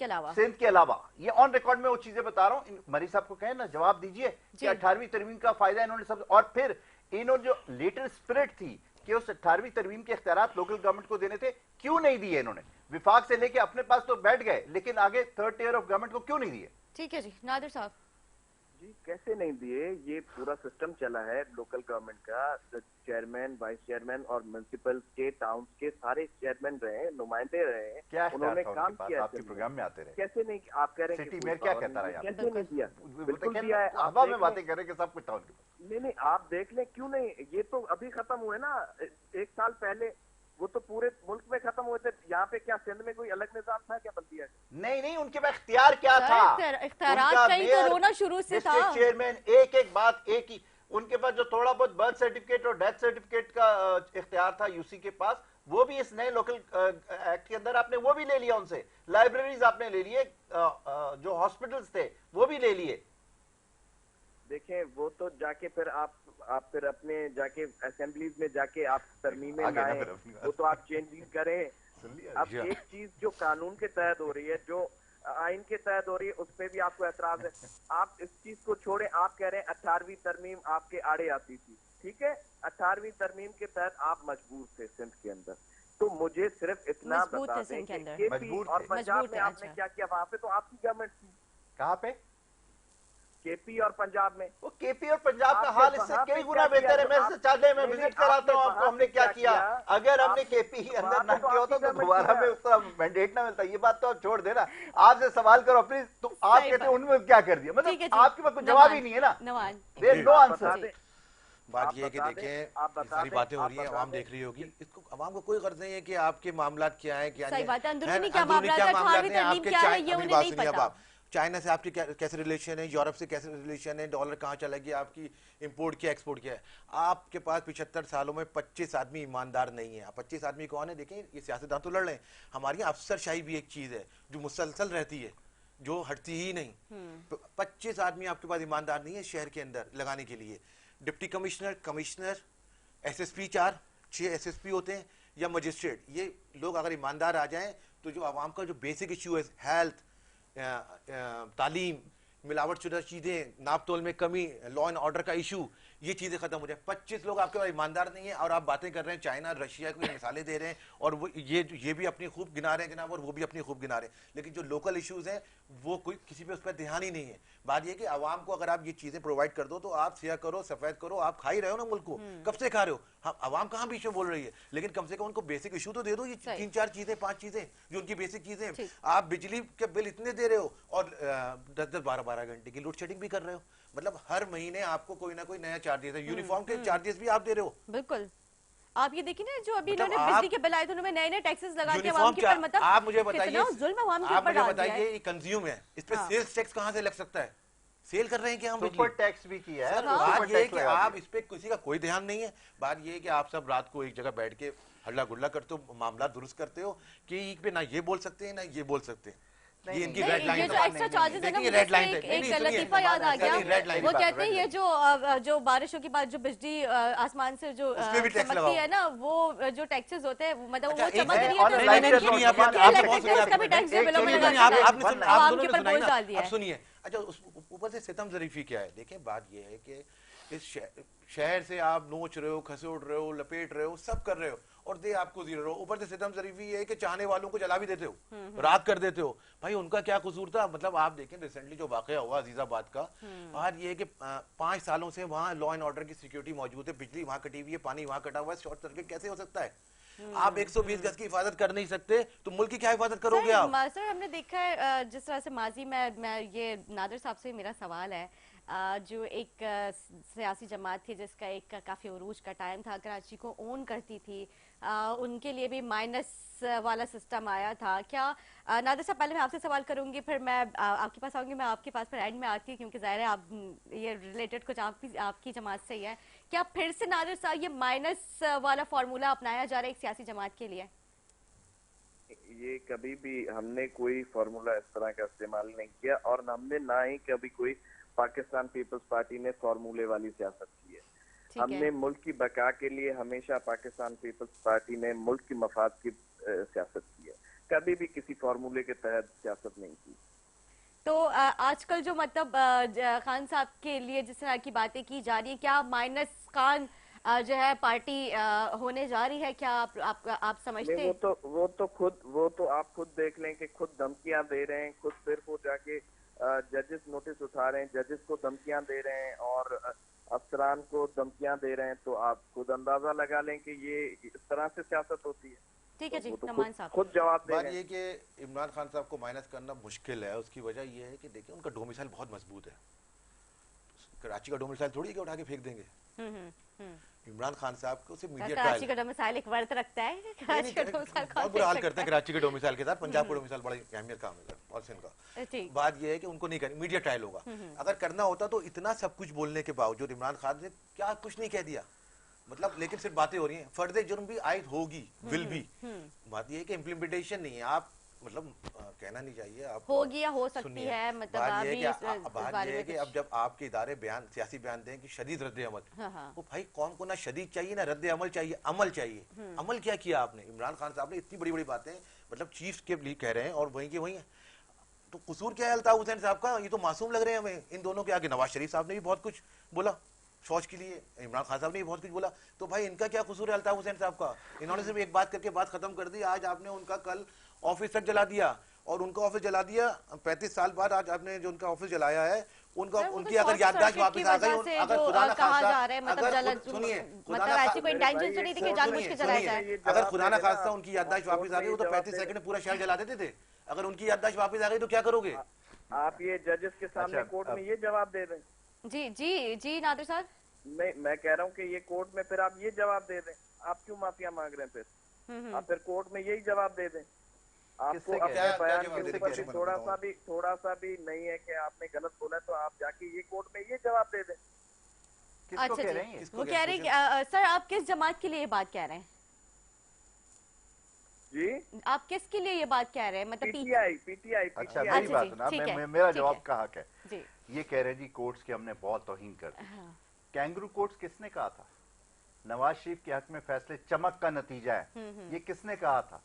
के अलावा। ये ऑन रिकॉर्ड में वो चीजें बता रहा हूँ। मरी साहब को कहें ना, जवाब दीजिए कि 18वीं तरमीम का फायदा इन्होंने सब, और फिर इन्होंने जो लेटर स्पिरिट थी कि उस 18वीं तरमीम के इख्तियारात लोकल गवर्नमेंट को देने थे, क्यों नहीं दिए इन्होंने? विफाक से लेके अपने पास तो बैठ गए, लेकिन आगे 3rd टियर ऑफ गवर्नमेंट को क्यों नहीं दिए? ठीक है जी, नादिर साहब जी कैसे नहीं दिए? ये पूरा सिस्टम चला है लोकल गवर्नमेंट का, चेयरमैन, वाइस चेयरमैन और म्युनिसिपल के, टाउन के सारे चेयरमैन रहे, नुमाइंदे रहे, क्या उन्होंने काम किया, आपके प्रोग्राम में आते रहे। कैसे नहीं? आप कह रहे हैं सिटी मेयर क्या कहता रहा? कैसे नहीं दिया? बिल्कुल दिया है। हवा में बातें कर रहे हैं कि सब कुछ था उनके पास। नहीं, आप देख लें, क्यों नहीं? ये तो अभी खत्म हुए ना, 1 साल पहले, वो तो पूरे मुल्क में खत्म हुए थे। यहाँ पे क्या सिंध में कोई अलग निजाम था क्या बल्दिया? नहीं, उनके पास इख्तियार क्या था? इख्तियारात कहीं तो रोना शुरू से था। चेयरमैन एक बात, एक ही उनके पास जो थोड़ा बहुत बर्थ सर्टिफिकेट और डेथ सर्टिफिकेट का इख्तियार था यूसी के पास, वो भी इस नए लोकल एक्ट के अंदर आपने वो भी ले लिया उनसे। लाइब्रेरीज आपने ले लिए, जो हॉस्पिटल्स थे वो भी ले लिए। देखें, वो तो जाके फिर आप फिर अपने जाके असेंबलीज में जाके आप तरमीमें लाएं, वो तो आप चेंज करें। अब एक चीज जो कानून के तहत हो रही है, जो आइन के तहत हो रही है, उस पर भी आपको एतराज है। आप इस चीज को छोड़ें, आप कह रहे हैं 18वीं तरमीम आपके आड़े आती थी, ठीक है, 18वीं तरमीम के तहत आप मजबूर थे सिंध के अंदर, तो मुझे सिर्फ इतना बता दें कि KP और पंजाब में आपने क्या किया? वहाँ पे तो आपकी गवर्नमेंट थी। कहाँ पे? KP और पंजाब में। वो KP और पंजाब का हाल इससे कई गुना बेहतर है। मैं चाहते मैं विजिट कराता हूँ आपको, हमने क्या किया। अगर हमने KP ही अंदर ना किया होता तो दोबारा में उतना मैंडेट ना मिलता। ये बात तो आप छोड़ देना, आपसे सवाल करो प्लीज। तो आप कहते हैं उन्होंने क्या कर दिया, मतलब आपके पास कोई जवाब ही नहीं है ना, नो आंसर। बात ये है कि देखें, सारी बातें हो रही है, आवाम देख रही होगी, इसको आवाम को कोई गर्ज नहीं है कि आपके मामला क्या है, क्या सही बात है, अंदरूनी क्या मामला है, आपके चाय, मेरी बात सुनिए अब आप, चाइना से आपके कैसे रिलेशन है, यूरोप से कैसे रिलेशन है, डॉलर कहाँ चला गया, आपकी इंपोर्ट क्या एक्सपोर्ट क्या है। आपके पास 75 सालों में 25 आदमी ईमानदार नहीं है। 25 आदमी कौन है? देखें, ये सियासतदान तो लड़ रहे हैं, हमारी यहाँ अफसरशाही भी एक चीज़ है जो मुसलसल रहती है, जो हटती ही नहीं। 25 आदमी आपके पास ईमानदार नहीं है शहर के अंदर लगाने के लिए। Deputy commissioner, commissioner, SSP 6 SSP होते हैं या मजिस्ट्रेट, ये लोग अगर ईमानदार आ जाएं तो जो आवाम का जो बेसिक इशू है, हेल्थ, तालीम, मिलावट शुदा चीज़ें, नाप तोल में कमी, लॉ एंड ऑर्डर का इशू, ये चीज़ें खत्म हो जाए। 25 लोग आपके पास ईमानदार नहीं है और आप बातें कर रहे हैं चाइना रशिया को मिसालें दे रहे हैं, और वो ये भी अपनी खूब गिना रहे हैं जनाब, और वो भी अपनी खूब गिना रहे हैं, लेकिन जो लोकल इश्यूज़ हैं वो कोई किसी पे उस पर ध्यान ही नहीं है। बात ये कि आवाम को अगर आप ये चीज़ें प्रोवाइड कर दो तो आप सिया करो, सफ़ेद करो, आप खा ही रहे हो ना मुल्क को, कब से खा रहे हो। हाँ, आवाम कहाँ बीच में बोल रही है, लेकिन कम से कम उनको बेसिक इशू तो दे दो, ये 3-4 चीज़ें 5 चीज़ें जो उनकी बेसिक चीज़ें। आप बिजली के बिल इतने दे रहे हो और 10-10, 12-12 घंटे की लोड शेडिंग भी कर रहे हो, मतलब हर महीने आपको कोई ना कोई नया चार्जेस है। यूनिफॉर्म के चार्जेस भी आप दे रहे हो। बिल्कुल, आप ये देखिए ना, जो अभी इन्होंने बिजली के बिल आए थे उन्होंने नए-नए टैक्सेस लगा के यूनिफॉर्म के ऊपर, मतलब आप मुझे बताइए, कितना जुल्म आवाम के आप ऊपर मुझे डाल दिया है। बताइए, ये कंज्यूम है, इस पे सेल्स टैक्स कहाँ से लग सकता है? सेल कर रहे हैं कि हम सुपर टैक्स भी किया है। बात ये है कि आप इस पे किसी का कोई ध्यान नहीं है। बात ये है कि आप सब रात को एक जगह बैठ के हल्ला गुल्ला करते हो, मामला दुरुस्त करते हो कि पे ना ये बोल सकते हैं ना ये बोल सकते हैं। ये इनकी रेड लाइन है। ये जो एक्स्ट्रा चार्जेस है ना, मुझे एक लतीफा याद आ गया। वो कहते हैं ये जो बारिशों के बाद जो बिजली आसमान से जो चमकती है ना, वो जो टैक्सेस होते हैं, मतलब वो चमक रही है। आप सुनिए, अच्छा ऊपर से सितम ज़रीफी क्या है? देखिए, बात ये है कि इस शहर से आप नोच रहे हो, खसोड़ रहे हो, लपेट रहे हो, सब कर रहे हो, और दे आपको जीरो। ऊपर से सितम ज़रीफी है कि चाहने वालों को जला भी देते हो, रात कर देते हो। भाई उनका क्या कसूर था? मतलब आप देखें रिसेंटली जो वाकया हुआ अजीजाबाद का, बात ये है कि 5 सालों से वहाँ लॉ एंड ऑर्डर की सिक्योरिटी मौजूद है, बिजली वहाँ कटी हुई है, पानी वहाँ कटा हुआ है, शॉर्ट सर्किट कैसे हो सकता है? आप 120 गज की हिफाजत कर नहीं सकते तो मुल्क की क्या हिफाजत करोगे आप? सर हमने देखा है जिस तरह से माजी में ये नादिर साहब से मेरा सवाल है, जो एक सियासी जमात थी जिसका एक काफ़ी उरूज का टाइम था, कराची को ओन करती थी, उनके लिए भी माइनस वाला सिस्टम आया था। क्या नादिर साहब, पहले मैं आपसे सवाल करूंगी, फिर मैं आपके पास आऊंगी, मैं आपके पास फिर एंड में आती हूँ क्योंकि ज़ाहिर है आप ये रिलेटेड कुछ आपकी जमात से ही है। क्या फिर से नादिर साहब ये माइनस वाला फार्मूला अपनाया जा रहा है एक सियासी जमात के लिए? ये कभी भी हमने कोई फार्मूला इस तरह का इस्तेमाल नहीं किया, और हमने ना ही कभी कोई पाकिस्तान पीपल्स पार्टी ने फार्मूले वाली सियासत की है। हमने मुल्क की बका के लिए हमेशा पाकिस्तान पीपल्स पार्टी ने मुल्क की मफाद की सियासत की है, कभी भी किसी फार्मूले के तहत सियासत नहीं की। तो आजकल जो मतलब खान साहब के लिए जिस तरह की बातें की जा रही है, क्या माइनस खान जो है पार्टी होने जा रही है? क्या आप समझते हैं? वो तो आप खुद देख लें कि खुद धमकियां दे रहे हैं, खुद फिर वो जाके जजेस नोटिस उठा रहे हैं, जजेस को धमकियां दे रहे हैं और अफसरान को धमकियां दे रहे हैं, तो आप खुद अंदाजा लगा लें कि ये इस तरह से सियासत होती है। ठीक है जी, तो नमान साहब खुद जवाब दे रहे हैं। ये कि इमरान खान साहब को माइनस करना मुश्किल है, उसकी वजह ये है कि देखिए उनका डोमिसाइल बहुत मजबूत है। कराची का डोमिसाइल थोड़ी के उठा के फेंक देंगे। इमरान खान साहब को सिर्फ मीडिया कराची का डोमिसाइल एक वर्थ रखता है, कराची का डोमिसाइल बहुत बुरा हाल करते हैं कराची के डोमिसाइल के साथ। पंजाब का डोमिसाइल बड़ा अहमियत का है और सिंध का। बात ये है कि उनको नहीं करनी, मीडिया ट्रायल होगा। अगर करना होता तो इतना सब कुछ बोलने के बावजूद इमरान खान ने क्या कुछ नहीं कह दिया, मतलब लेकिन सिर्फ बातें हो रही हैं। फर्द जुर्म भी आयद होगी, विल भी। बात ये है कि इम्प्लीमेंटेशन नहीं है। आप मतलब कहना नहीं चाहिए, आप होगी या हो सकती है, मतलब बात ये है कि अब जब आपके इदारे बयान सियासी बयान दें कि शदीद रद्द अमल, वो भाई कौन को ना शदीद चाहिए ना रद्द अमल चाहिए, अमल चाहिए। अमल क्या किया आपने? इमरान खान साहब ने इतनी बड़ी बड़ी बातें मतलब चीफ के लिए कह रहे हैं और वहीं के वहीं, तो कसूर क्या है अल्ताफ हुसैन साहब का? ये तो मासूम लग रहे हैं हमें। इन दोनों के आगे नवाज शरीफ साहब ने भी बहुत कुछ बोला फौज के लिए, इमरान खान साहब ने भी बहुत कुछ बोला, तो भाई इनका क्या कसूर है अल्ताफ हुसैन साहब का? इन्होंने सिर्फ एक बात करके बात खत्म कर दी। आज आपने उनका कल ऑफिस तक जला दिया, और उनका ऑफिस जला दिया 35 साल बाद। आज आपने जो उनका ऑफिस जलाया है, उनका उनकी अगर याददाश्त वापस आ गई, अगर खुदा ना खास्ता, सुनिए, अगर खुदा ना खास्ता उनकी याददाश्त वापस आ गई, वो तो 35 सेकंड में पूरा शहर जला देते थे। अगर उनकी याददाश्त वापस आ गई तो क्या करोगे आप? ये जजेस के सामने कोर्ट में ये जवाब दे दें। जी जी जी नादिर साहब, मैं कह रहा हूँ कि ये कोर्ट में फिर आप ये जवाब दे दें। आप क्यों माफिया मांग रहे हैं? फिर आप फिर कोर्ट में यही जवाब दे दें। आपको अपने बयान के ऊपर भी थोड़ा सा भी नहीं है कि आपने गलत बोला तो आप जाके ये कोर्ट में ये जवाब दे दें। अच्छा जी, वो कह रहे हैं सर आप किस जमात के लिए ये बात कह रहे हैं जी? आप किसके लिए ये बात कह रहे हैं? मतलब पीटीआई। अच्छा मेरी बात ना, मेरा जवाब का हक है जी। ये कह रहे हैं जी कोर्ट्स की हमने बहुत तौहीन कर दी। कैंगरू कोर्ट्स किसने कहा था? नवाज शरीफ के हक में फैसले चमक का नतीजा है, ये किसने कहा था?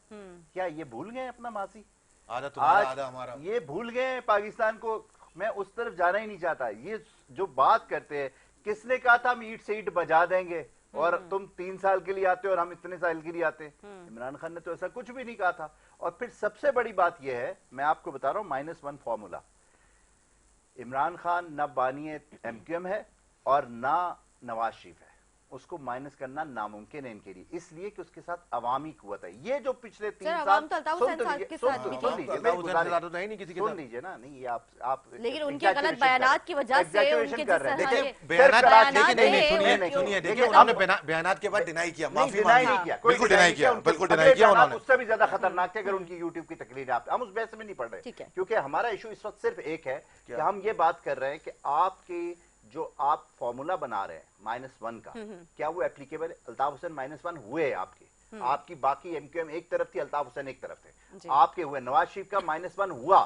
क्या ये भूल गए अपना माजी? आधा तुम्हारा आधा हमारा, ये भूल गए पाकिस्तान को। मैं उस तरफ जाना ही नहीं चाहता। ये जो बात करते हैं, किसने कहा था हम ईंट से ईंट बजा देंगे और तुम 3 साल के लिए आते हो और हम इतने साल के लिए आते? इमरान खान ने तो ऐसा कुछ भी नहीं कहा था। और फिर सबसे बड़ी बात यह है, मैं आपको बता रहा हूं, -1 फॉर्मूला। इमरान खान न बानी MQM है और ना नवाज शरीफ है, उसको माइनस करना नामुमकिन है इनके लिए, इसलिए कि उसके साथ अवामी कुव्वत है। ये जो पिछले 3 साल सुन लीजिए ना, नहीं ये आप लेकिन उनके गलत बयानात की वजह से उनके देखिए उन्होंने बयानात के बाद डिनाई किया, माफी मांगी, बिल्कुल डिनाई किया उन्होंने। उससे भी ज्यादा खतरनाक है अगर उनकी यूट्यूब की तकरीर आप, हम उस बहस में नहीं पढ़ रहे, क्योंकि हमारा इशू इस वक्त सिर्फ एक है कि हम ये बात कर रहे हैं कि आपकी जो आप फॉर्मूला बना रहे हैं -1 का, क्या वो एप्लीकेबल है? अल्ताफ हुसैन -1 हुए आपके, आपकी बाकी MQM एक तरफ थी, अल्ताफ हुसैन एक तरफ थे, आपके हुए। नवाज शरीफ का -1 हुआ,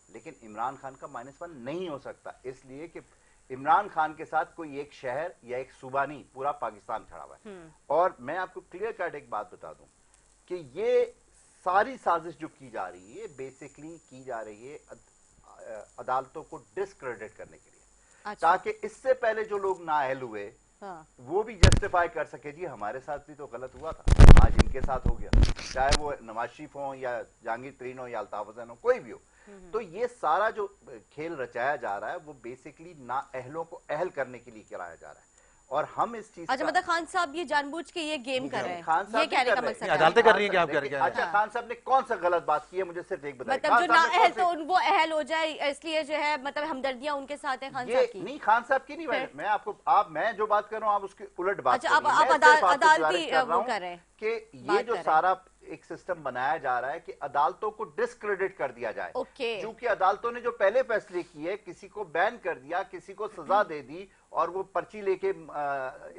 लेकिन इमरान खान का -1 नहीं हो सकता, इसलिए कि इमरान खान के साथ कोई एक शहर या एक सूबा नहीं, पूरा पाकिस्तान खड़ा हुआ है। और मैं आपको क्लियर कट एक बात बता दूं कि ये सारी साजिश जो की जा रही है, बेसिकली की जा रही है अदालतों को डिस्क्रेडिट करने के लिए, ताकि इससे पहले जो लोग नाअहल हुए वो भी जस्टिफाई कर सके, जी हमारे साथ भी तो गलत हुआ था, आज इनके साथ हो गया, चाहे वो नवाज शरीफ हो या जहांगीर तरीन हो या अल्ताफ हुसैन हो, कोई भी हो। तो ये सारा जो खेल रचाया जा रहा है वो बेसिकली नाअहलों को अहल करने के लिए कराया जा रहा है, और हम इस चीज अच्छा मतलब खान साहब ये जानबूझ के ये गेम कर रहे हैं, ये कहने का मकसद है। अदालतें कर रही हैं कि आप कह रहे हैं? अच्छा खान साहब ने कौन सा गलत बात की है, मुझे सिर्फ एक बताइए। मतलब जो नाअहल तो वो अहल हो जाए, इसलिए जो है मतलब हमदर्दियां उनके साथ है खान साहब की। नहीं, खान साहब की नहीं, मैं आपको मैं जो बात कर रहा हूँ आप उसकी उलट बात। अच्छा आप अदालती वो कर रहे हैं कि ये जो सारा एक सिस्टम बनाया जा रहा है कि अदालतों को डिस्क्रेडिट कर दिया जाए, क्योंकि अदालतों ने जो पहले फैसले किए, किसी को बैन कर दिया, किसी को सजा दे दी और वो पर्ची लेके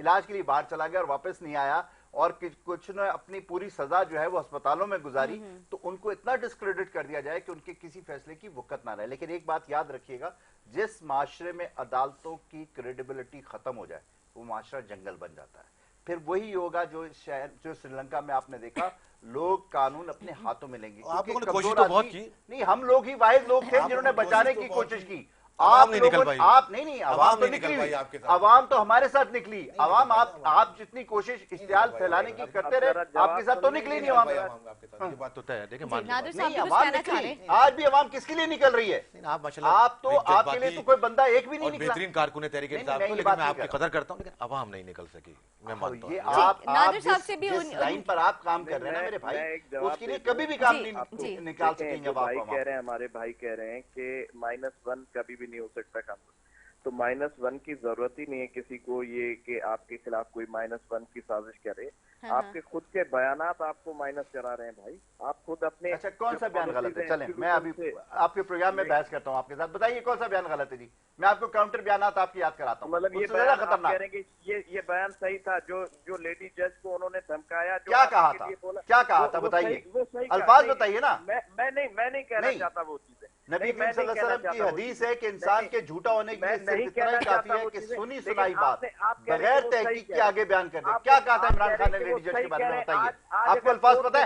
इलाज के लिए बाहर चला गया और वापस नहीं आया, और कुछ ने अपनी पूरी सजा जो है वो अस्पतालों में गुजारी, तो उनको इतना डिस्क्रेडिट कर दिया जाए कि उनके किसी फैसले की वक़्त ना रहे। लेकिन एक बात याद रखिएगा, जिस माशरे में अदालतों की क्रेडिबिलिटी खत्म हो जाए वो माशरा जंगल बन जाता है। फिर वही होगा जो श्रीलंका में आपने देखा, लोग कानून अपने हाथों में लेंगे। कोशिश तो बहुत की, नहीं हम लोग ही वाहिद लोग थे जिन्होंने बचाने की कोशिश की। आप नहीं निकल पाई, आप नहीं आवाम तो निकली, आवाम तो हमारे साथ निकली। आवाम आप जितनी कोशिश इश्तियाल फैलाने की करते रहे, आपके साथ तो निकली नहीं आवाम। ये बात तो तय है, देखिए आवाम निकली, आज भी आवाम किसके लिए निकल रही है? आप तो, आपके लिए तो कोई बंदा एक भी नहीं निकला। बेहतरीन कारकुन तहरीक इंसाफ, लेकिन मैं आपकी कदर करता हूँ, लेकिन आवाम नहीं निकल सकी, मैं मानता हूँ। आप जिस लाइन पर आप काम कर रहे हैं ना मेरे भाई, उसके लिए कभी भी काम नहीं निकाल सकेंगे। भाई कह रहे हैं, हमारे भाई कह रहे हैं कि -1 कभी नहीं हो सकता कानून, तो -1 की जरूरत ही नहीं है किसी को ये कि आपके खिलाफ कोई -1 की साजिश करे। आपके खुद के बयानात आपको माइनस करा रहे हैं भाई, आप खुद अपने। अच्छा कौन सा बयान गलत है? चलें मैं अभी आपके प्रोग्राम में बहस करता हूँ आपके साथ, बताइए कौन सा बयान गलत है जी, मैं आपको काउंटर बयानात आपकी याद कराता हूँ। मतलब ये बयान कह रहे हैं कि ये बयान सही था, जो लेडी जज को उन्होंने धमकाया, क्या कहा था, क्या कहा था बताइए, अल्फाज बताइए ना। मैं नहीं कहना चाहता वो चीजें। नबी करीम सल्लल्लाहु अलैहि वसल्लम की हदीस है कि इंसान के झूठा होने के लिए सिर्फ इतना ही काफी है कि सुनी सुनाई बात बगैर तहकीक के आगे बयान कर दे। क्या कहा था इमरान खान ने लेडी जज के बारे में, बताइए। आपको अल्फाज पता है,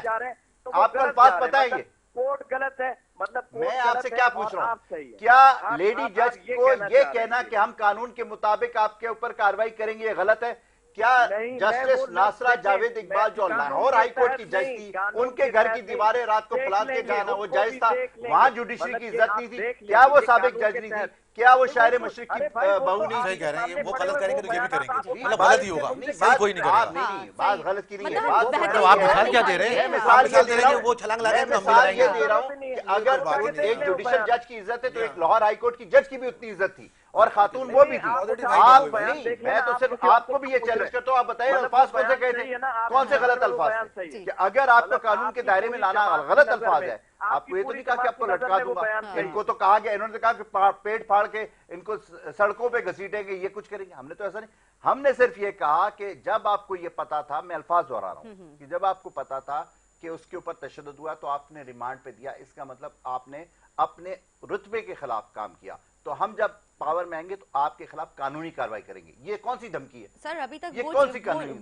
आपको अल्फाज पता है? ये कोर्ट गलत है, मतलब मैं आपसे क्या पूछ रहा हूँ, क्या लेडी जज को ये कहना कि हम कानून के मुताबिक आपके ऊपर कार्रवाई करेंगे ये गलत है? क्या जस्टिस नासरा जावेद इकबाल जो लाहौर हाई कोर्ट की जज थी, उनके घर की दीवारें रात को फलाद के जाना वो जायज था? वहां जुडिशरी की इज्जत नहीं थी? क्या वो साबिक जज नहीं थी? क्या वो शायर मशरिक की बहू नहीं? सही कह रहे हैं, वो गलत करेंगे तो ये भी करेंगे, मतलब गलत ही होगा, सही कोई नहीं करेगा। नहीं बात गलत की नहीं है, मतलब आप मिसाल क्या दे रहे हैं? मिसाल ये दे रहा हूँ, वो छलांग लगा के मिसाल ये दे रहा हूँ कि अगर एक जुडिशल जज की इज्जत है तो एक लाहौर हाई कोर्ट की जज की भी उतनी इज्जत थी, और खातून वो भी थी। आप नहीं, मैं तो सिर्फ आपको भी ये चैलेंज करता हूँ, आप बताइए अल्फाज कौन से कहे थे, कौन से गलत अल्फाज थे? कि अगर आपको कानून के दायरे में लाना गलत अल्फाज है आपको ये तो नहीं कहा कि आपको लटका दूंगा। इनको तो कहा गया, इन्होंने कहा कि पेट फाड़ के इनको सड़कों पे घसीटेंगे, ये कुछ करेंगे। हमने तो ऐसा नहीं, हमने सिर्फ ये कहा कि जब आपको ये पता था, मैं अल्फाज दोहरा रहा हूँ कि जब आपको पता था कि उसके ऊपर तशद्दुद हुआ तो आपने रिमांड पे दिया, इसका मतलब आपने अपने रुतबे के खिलाफ काम किया। तो हम जब पावर में आएंगे तो आपके खिलाफ कानूनी कार्रवाई करेंगे। ये कौन सी धमकी है सर? अभी तक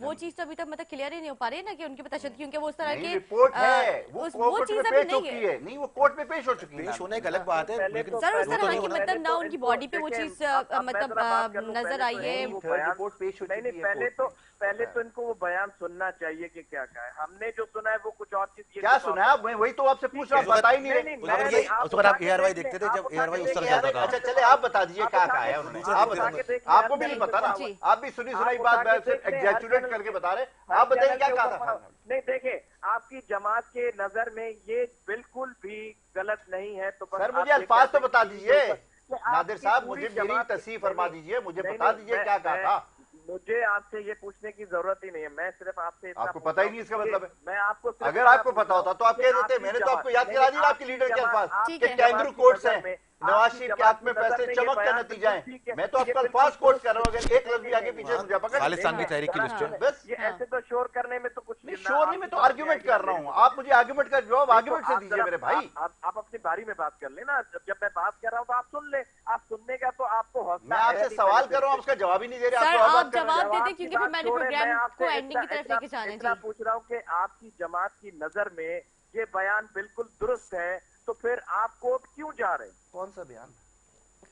वो चीज तो अभी तक मतलब क्लियर ही नहीं हो पा रही है ना कि उनके पे तशद्दुद, क्योंकि वो उस तरह की रिपोर्ट है, वो चीज अभी नहीं है। नहीं, वो कोर्ट में पेश हो चुकी है। पेश होने की अलग बात है सर, उस तरह की मतलब ना उनकी बॉडी पे वो चीज मतलब नजर आई है। रिपोर्ट पेश हो चुकी है। पहले तो इनको वो बयान सुनना चाहिए कि क्या कहा है। हमने जो सुना है वो कुछ और चीज। क्या सुना है? मैं वही तो आपसे पूछ रहा हूँ, बता ही नहीं रहे। उस वक्त आप ARY देखते थे जब ARY उस तरह चलता था। अच्छा चले, आप बता दीजिए क्या कहा है उन्होंने। आप बताइए, आपको भी नहीं पता ना, आप भी सुनी सुनाई बात एग्जैजुरेट करके बता रहे। आप बताइए क्या कहा था। नहीं देखे, आपकी जमात के नजर में ये बिल्कुल भी गलत नहीं है। तो सर मुझे अल्फाज तो बता दीजिए नादिर साहब, मुझे मेरी तस्वीर फरमा दीजिए, मुझे बता दीजिए क्या कहा था। मुझे आपसे ये पूछने की जरूरत ही नहीं है, मैं सिर्फ आपसे आपको पता ही नहीं इसका मतलब है। मैं आपको अगर आपको पता होता तो आप कह देते। मैंने तो आपको याद करा दिया आपके लीडर के अल्फाज कि कैंगरू कोर्ट्स हैं, नवाज शरीफ के हाथ में फैसले चमक का नतीजा है। मैं तो आपका अल्फाज कोट कर रहा हूँ, अगर एक लफ्ज भी आगे पीछे मुझे पकड़। खालिस्तान की तहरीक की लिस्ट है बस। ये ऐसे तो शोर करने में तो कुछ नहीं, शोर नहीं, मैं तो आर्ग्यूमेंट कर रहा हूँ। आप मुझे आर्ग्यूमेंट का जवाब आर्ग्यूमेंट से दीजिए मेरे भाई। आप अपनी बारी में बात कर लेना, जब मैं बात कर रहा हूँ तो आप सुन ले। आप सुनने का तो आपको मैं आपसे सवाल कर रहा हूँ, उसका जवाब ही नहीं दे रहे। आप जवाब दे दें, क्योंकि फिर मैंने प्रोग्राम को एंडिंग की तरफ लेके जाना है। पूछ रहा हूँ कि आपकी जमात की नजर में ये बयान बिल्कुल दुरुस्त है, तो फिर आप कोर्ट क्यों जा रहे हैं? कौन सा बयान?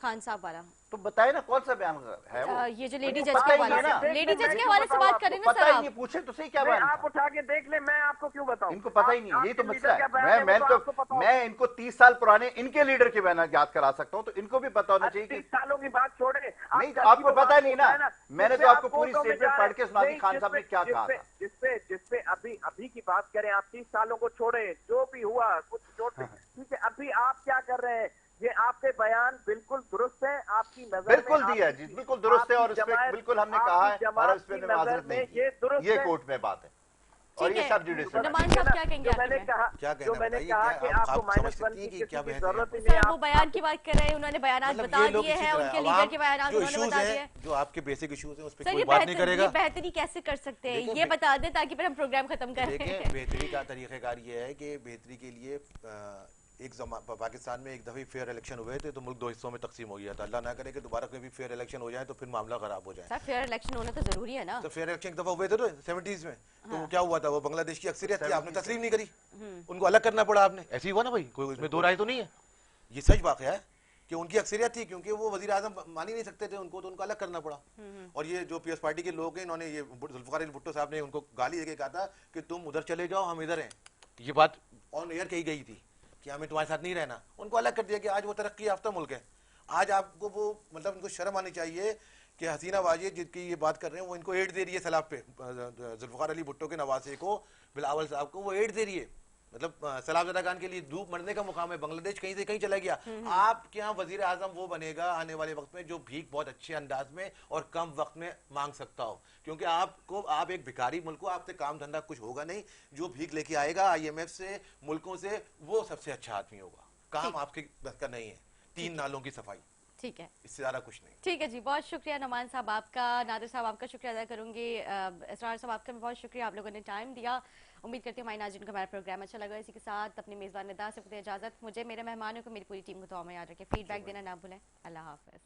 खान साहब वाला तो बताए ना कौन सा बयान है वो? ये जो लेडी जज के हवाले से, लेडी जज के हवाले से बात करें ना पता सर। ही आप नहीं, पूछे तो सही क्या बयान। आप उठा के देख ले, मैं आपको क्यों बताऊं? इनको पता ही नहीं, यही तो मसला है। मैं इनको 30 साल पुराने इनके लीडर के बयान याद करा सकता हूँ, तो इनको भी पता होना चाहिए कि 30 सालों की बात छोड़े। नहीं, तो आपको पता नहीं ना। मैंने तो आपको पूरी स्टेटमेंट पढ़ के सुना दी खान साहब ने क्या कहा था। जिसपे अभी की बात करें, आप 30 सालों को छोड़े, जो भी हुआ कुछ छोड़, ठीक है। अभी आप क्या कर रहे हैं? ये आपके बयान बिल्कुल दुरुस्त है आपकी नजर बिल्कुल दिया जी, बिल्कुल दुरुस्त है। और इस पे बिल्कुल हमने कहा है और इस पे माजरत नहीं की। ये कोर्ट में बात है और ये सब जुडिशियल। नुमान साहब क्या कहेंगे? मैंने कहा कि आपको माइनस वन की जरूरत नहीं है। है। वो बयान की बात कर रहे हैं, उन्होंने बयान बता दिए हैं, उनके लीडर के बयान उन्होंने बता दिए, जो आपके बेसिक इश्यूज हैं उस पे कोई बात नहीं करेगा। बेहतरी कैसे कर सकते हैं ये बता दें ताकि फिर हम प्रोग्राम खत्म करें। देखिए, बेहतरी का तरीक़ाकार ये है कि बेहतरी के लिए पाकिस्तान में एक दफ़े फेयर इलेक्शन हुए थे तो मुल्क दो हिस्सों में तकसीम हो गया था। अल्लाह ना करे कि दोबारा कभी फेयर इलेक्शन हो जाए तो फिर मामला खराब हो जाए। सर फेयर इलेक्शन होना तो जरूरी है ना। तो फेयर इलेक्शन एक दफ़ा हुए थे तो 70s में, तो वो क्या हुआ था, वो बांग्लादेश की अक्सरियत थी, आपने तस्लीम नहीं करी, उनको अलग करना पड़ा आपने। ऐसे ही हुआ ना भाई, कोई इसमें दो राय तो नहीं है। ये सच वाक़या है कि उनकी अक्सरियत थी, क्योंकि वो वज़ीर आज़म मान ही नहीं सकते थे उनको, तो उनको अलग करना पड़ा। और ये जो पीएस पार्टी के लोग हैं, इन्होंने, ये जुल्फ़िकार अली भुट्टो साहब ने उनको गाली देके कहा था कि तुम उधर चले जाओ, हम इधर हैं। ये बात ऑन एयर कही गई थी कि हमें तुम्हारे साथ नहीं रहना। उनको अलग कर दिया कि आज वो तरक्की याफ्ता मुल्क है। आज आपको वो मतलब उनको शर्म आनी चाहिए कि हसीना वाजिद जिनकी ये बात कर रहे हैं वो इनको एड दे रही है सैलाब पे, जुल्फ़िकार अली भुट्टो के नवासे को, बिलावल साहब को वो एड दे रही है। मतलब सैलाब ज़दा खान के लिए धूप मरने का मुकाम है, बांग्लादेश कहीं से कहीं चला गया। आपके यहाँ वजीर आजम वो बनेगा आने वाले वक्त में जो भीख बहुत अच्छे अंदाज में और कम वक्त में मांग सकता हो, क्योंकि आप एक भिखारी मुल्क हो, आपसे काम धंधा कुछ होगा नहीं। जो भीख लेके आएगा IMF से, मुल्कों से, वो सबसे अच्छा आदमी होगा। काम आपके बस का नहीं है, 3 नालों की सफाई, ठीक है, इससे ज्यादा कुछ नहीं। ठीक है जी, बहुत शुक्रिया नुमान साहब आपका, नादिर साहब आपका शुक्रिया अदा करूंगी, इसरार साहब आपका भी बहुत शुक्रिया, आप लोगों ने टाइम दिया। उम्मीद करती हूँ हमारे नाज़रीन को हमारा प्रोग्राम अच्छा लगा। इसी के साथ अपनी मेज़बान निदा से इजाज़त, मुझे, मेरे मेहमानों को, मेरी पूरी टीम को दुआ में याद रखें, फीडबैक देना ना भूलें। अल्लाह हाफ़िज़।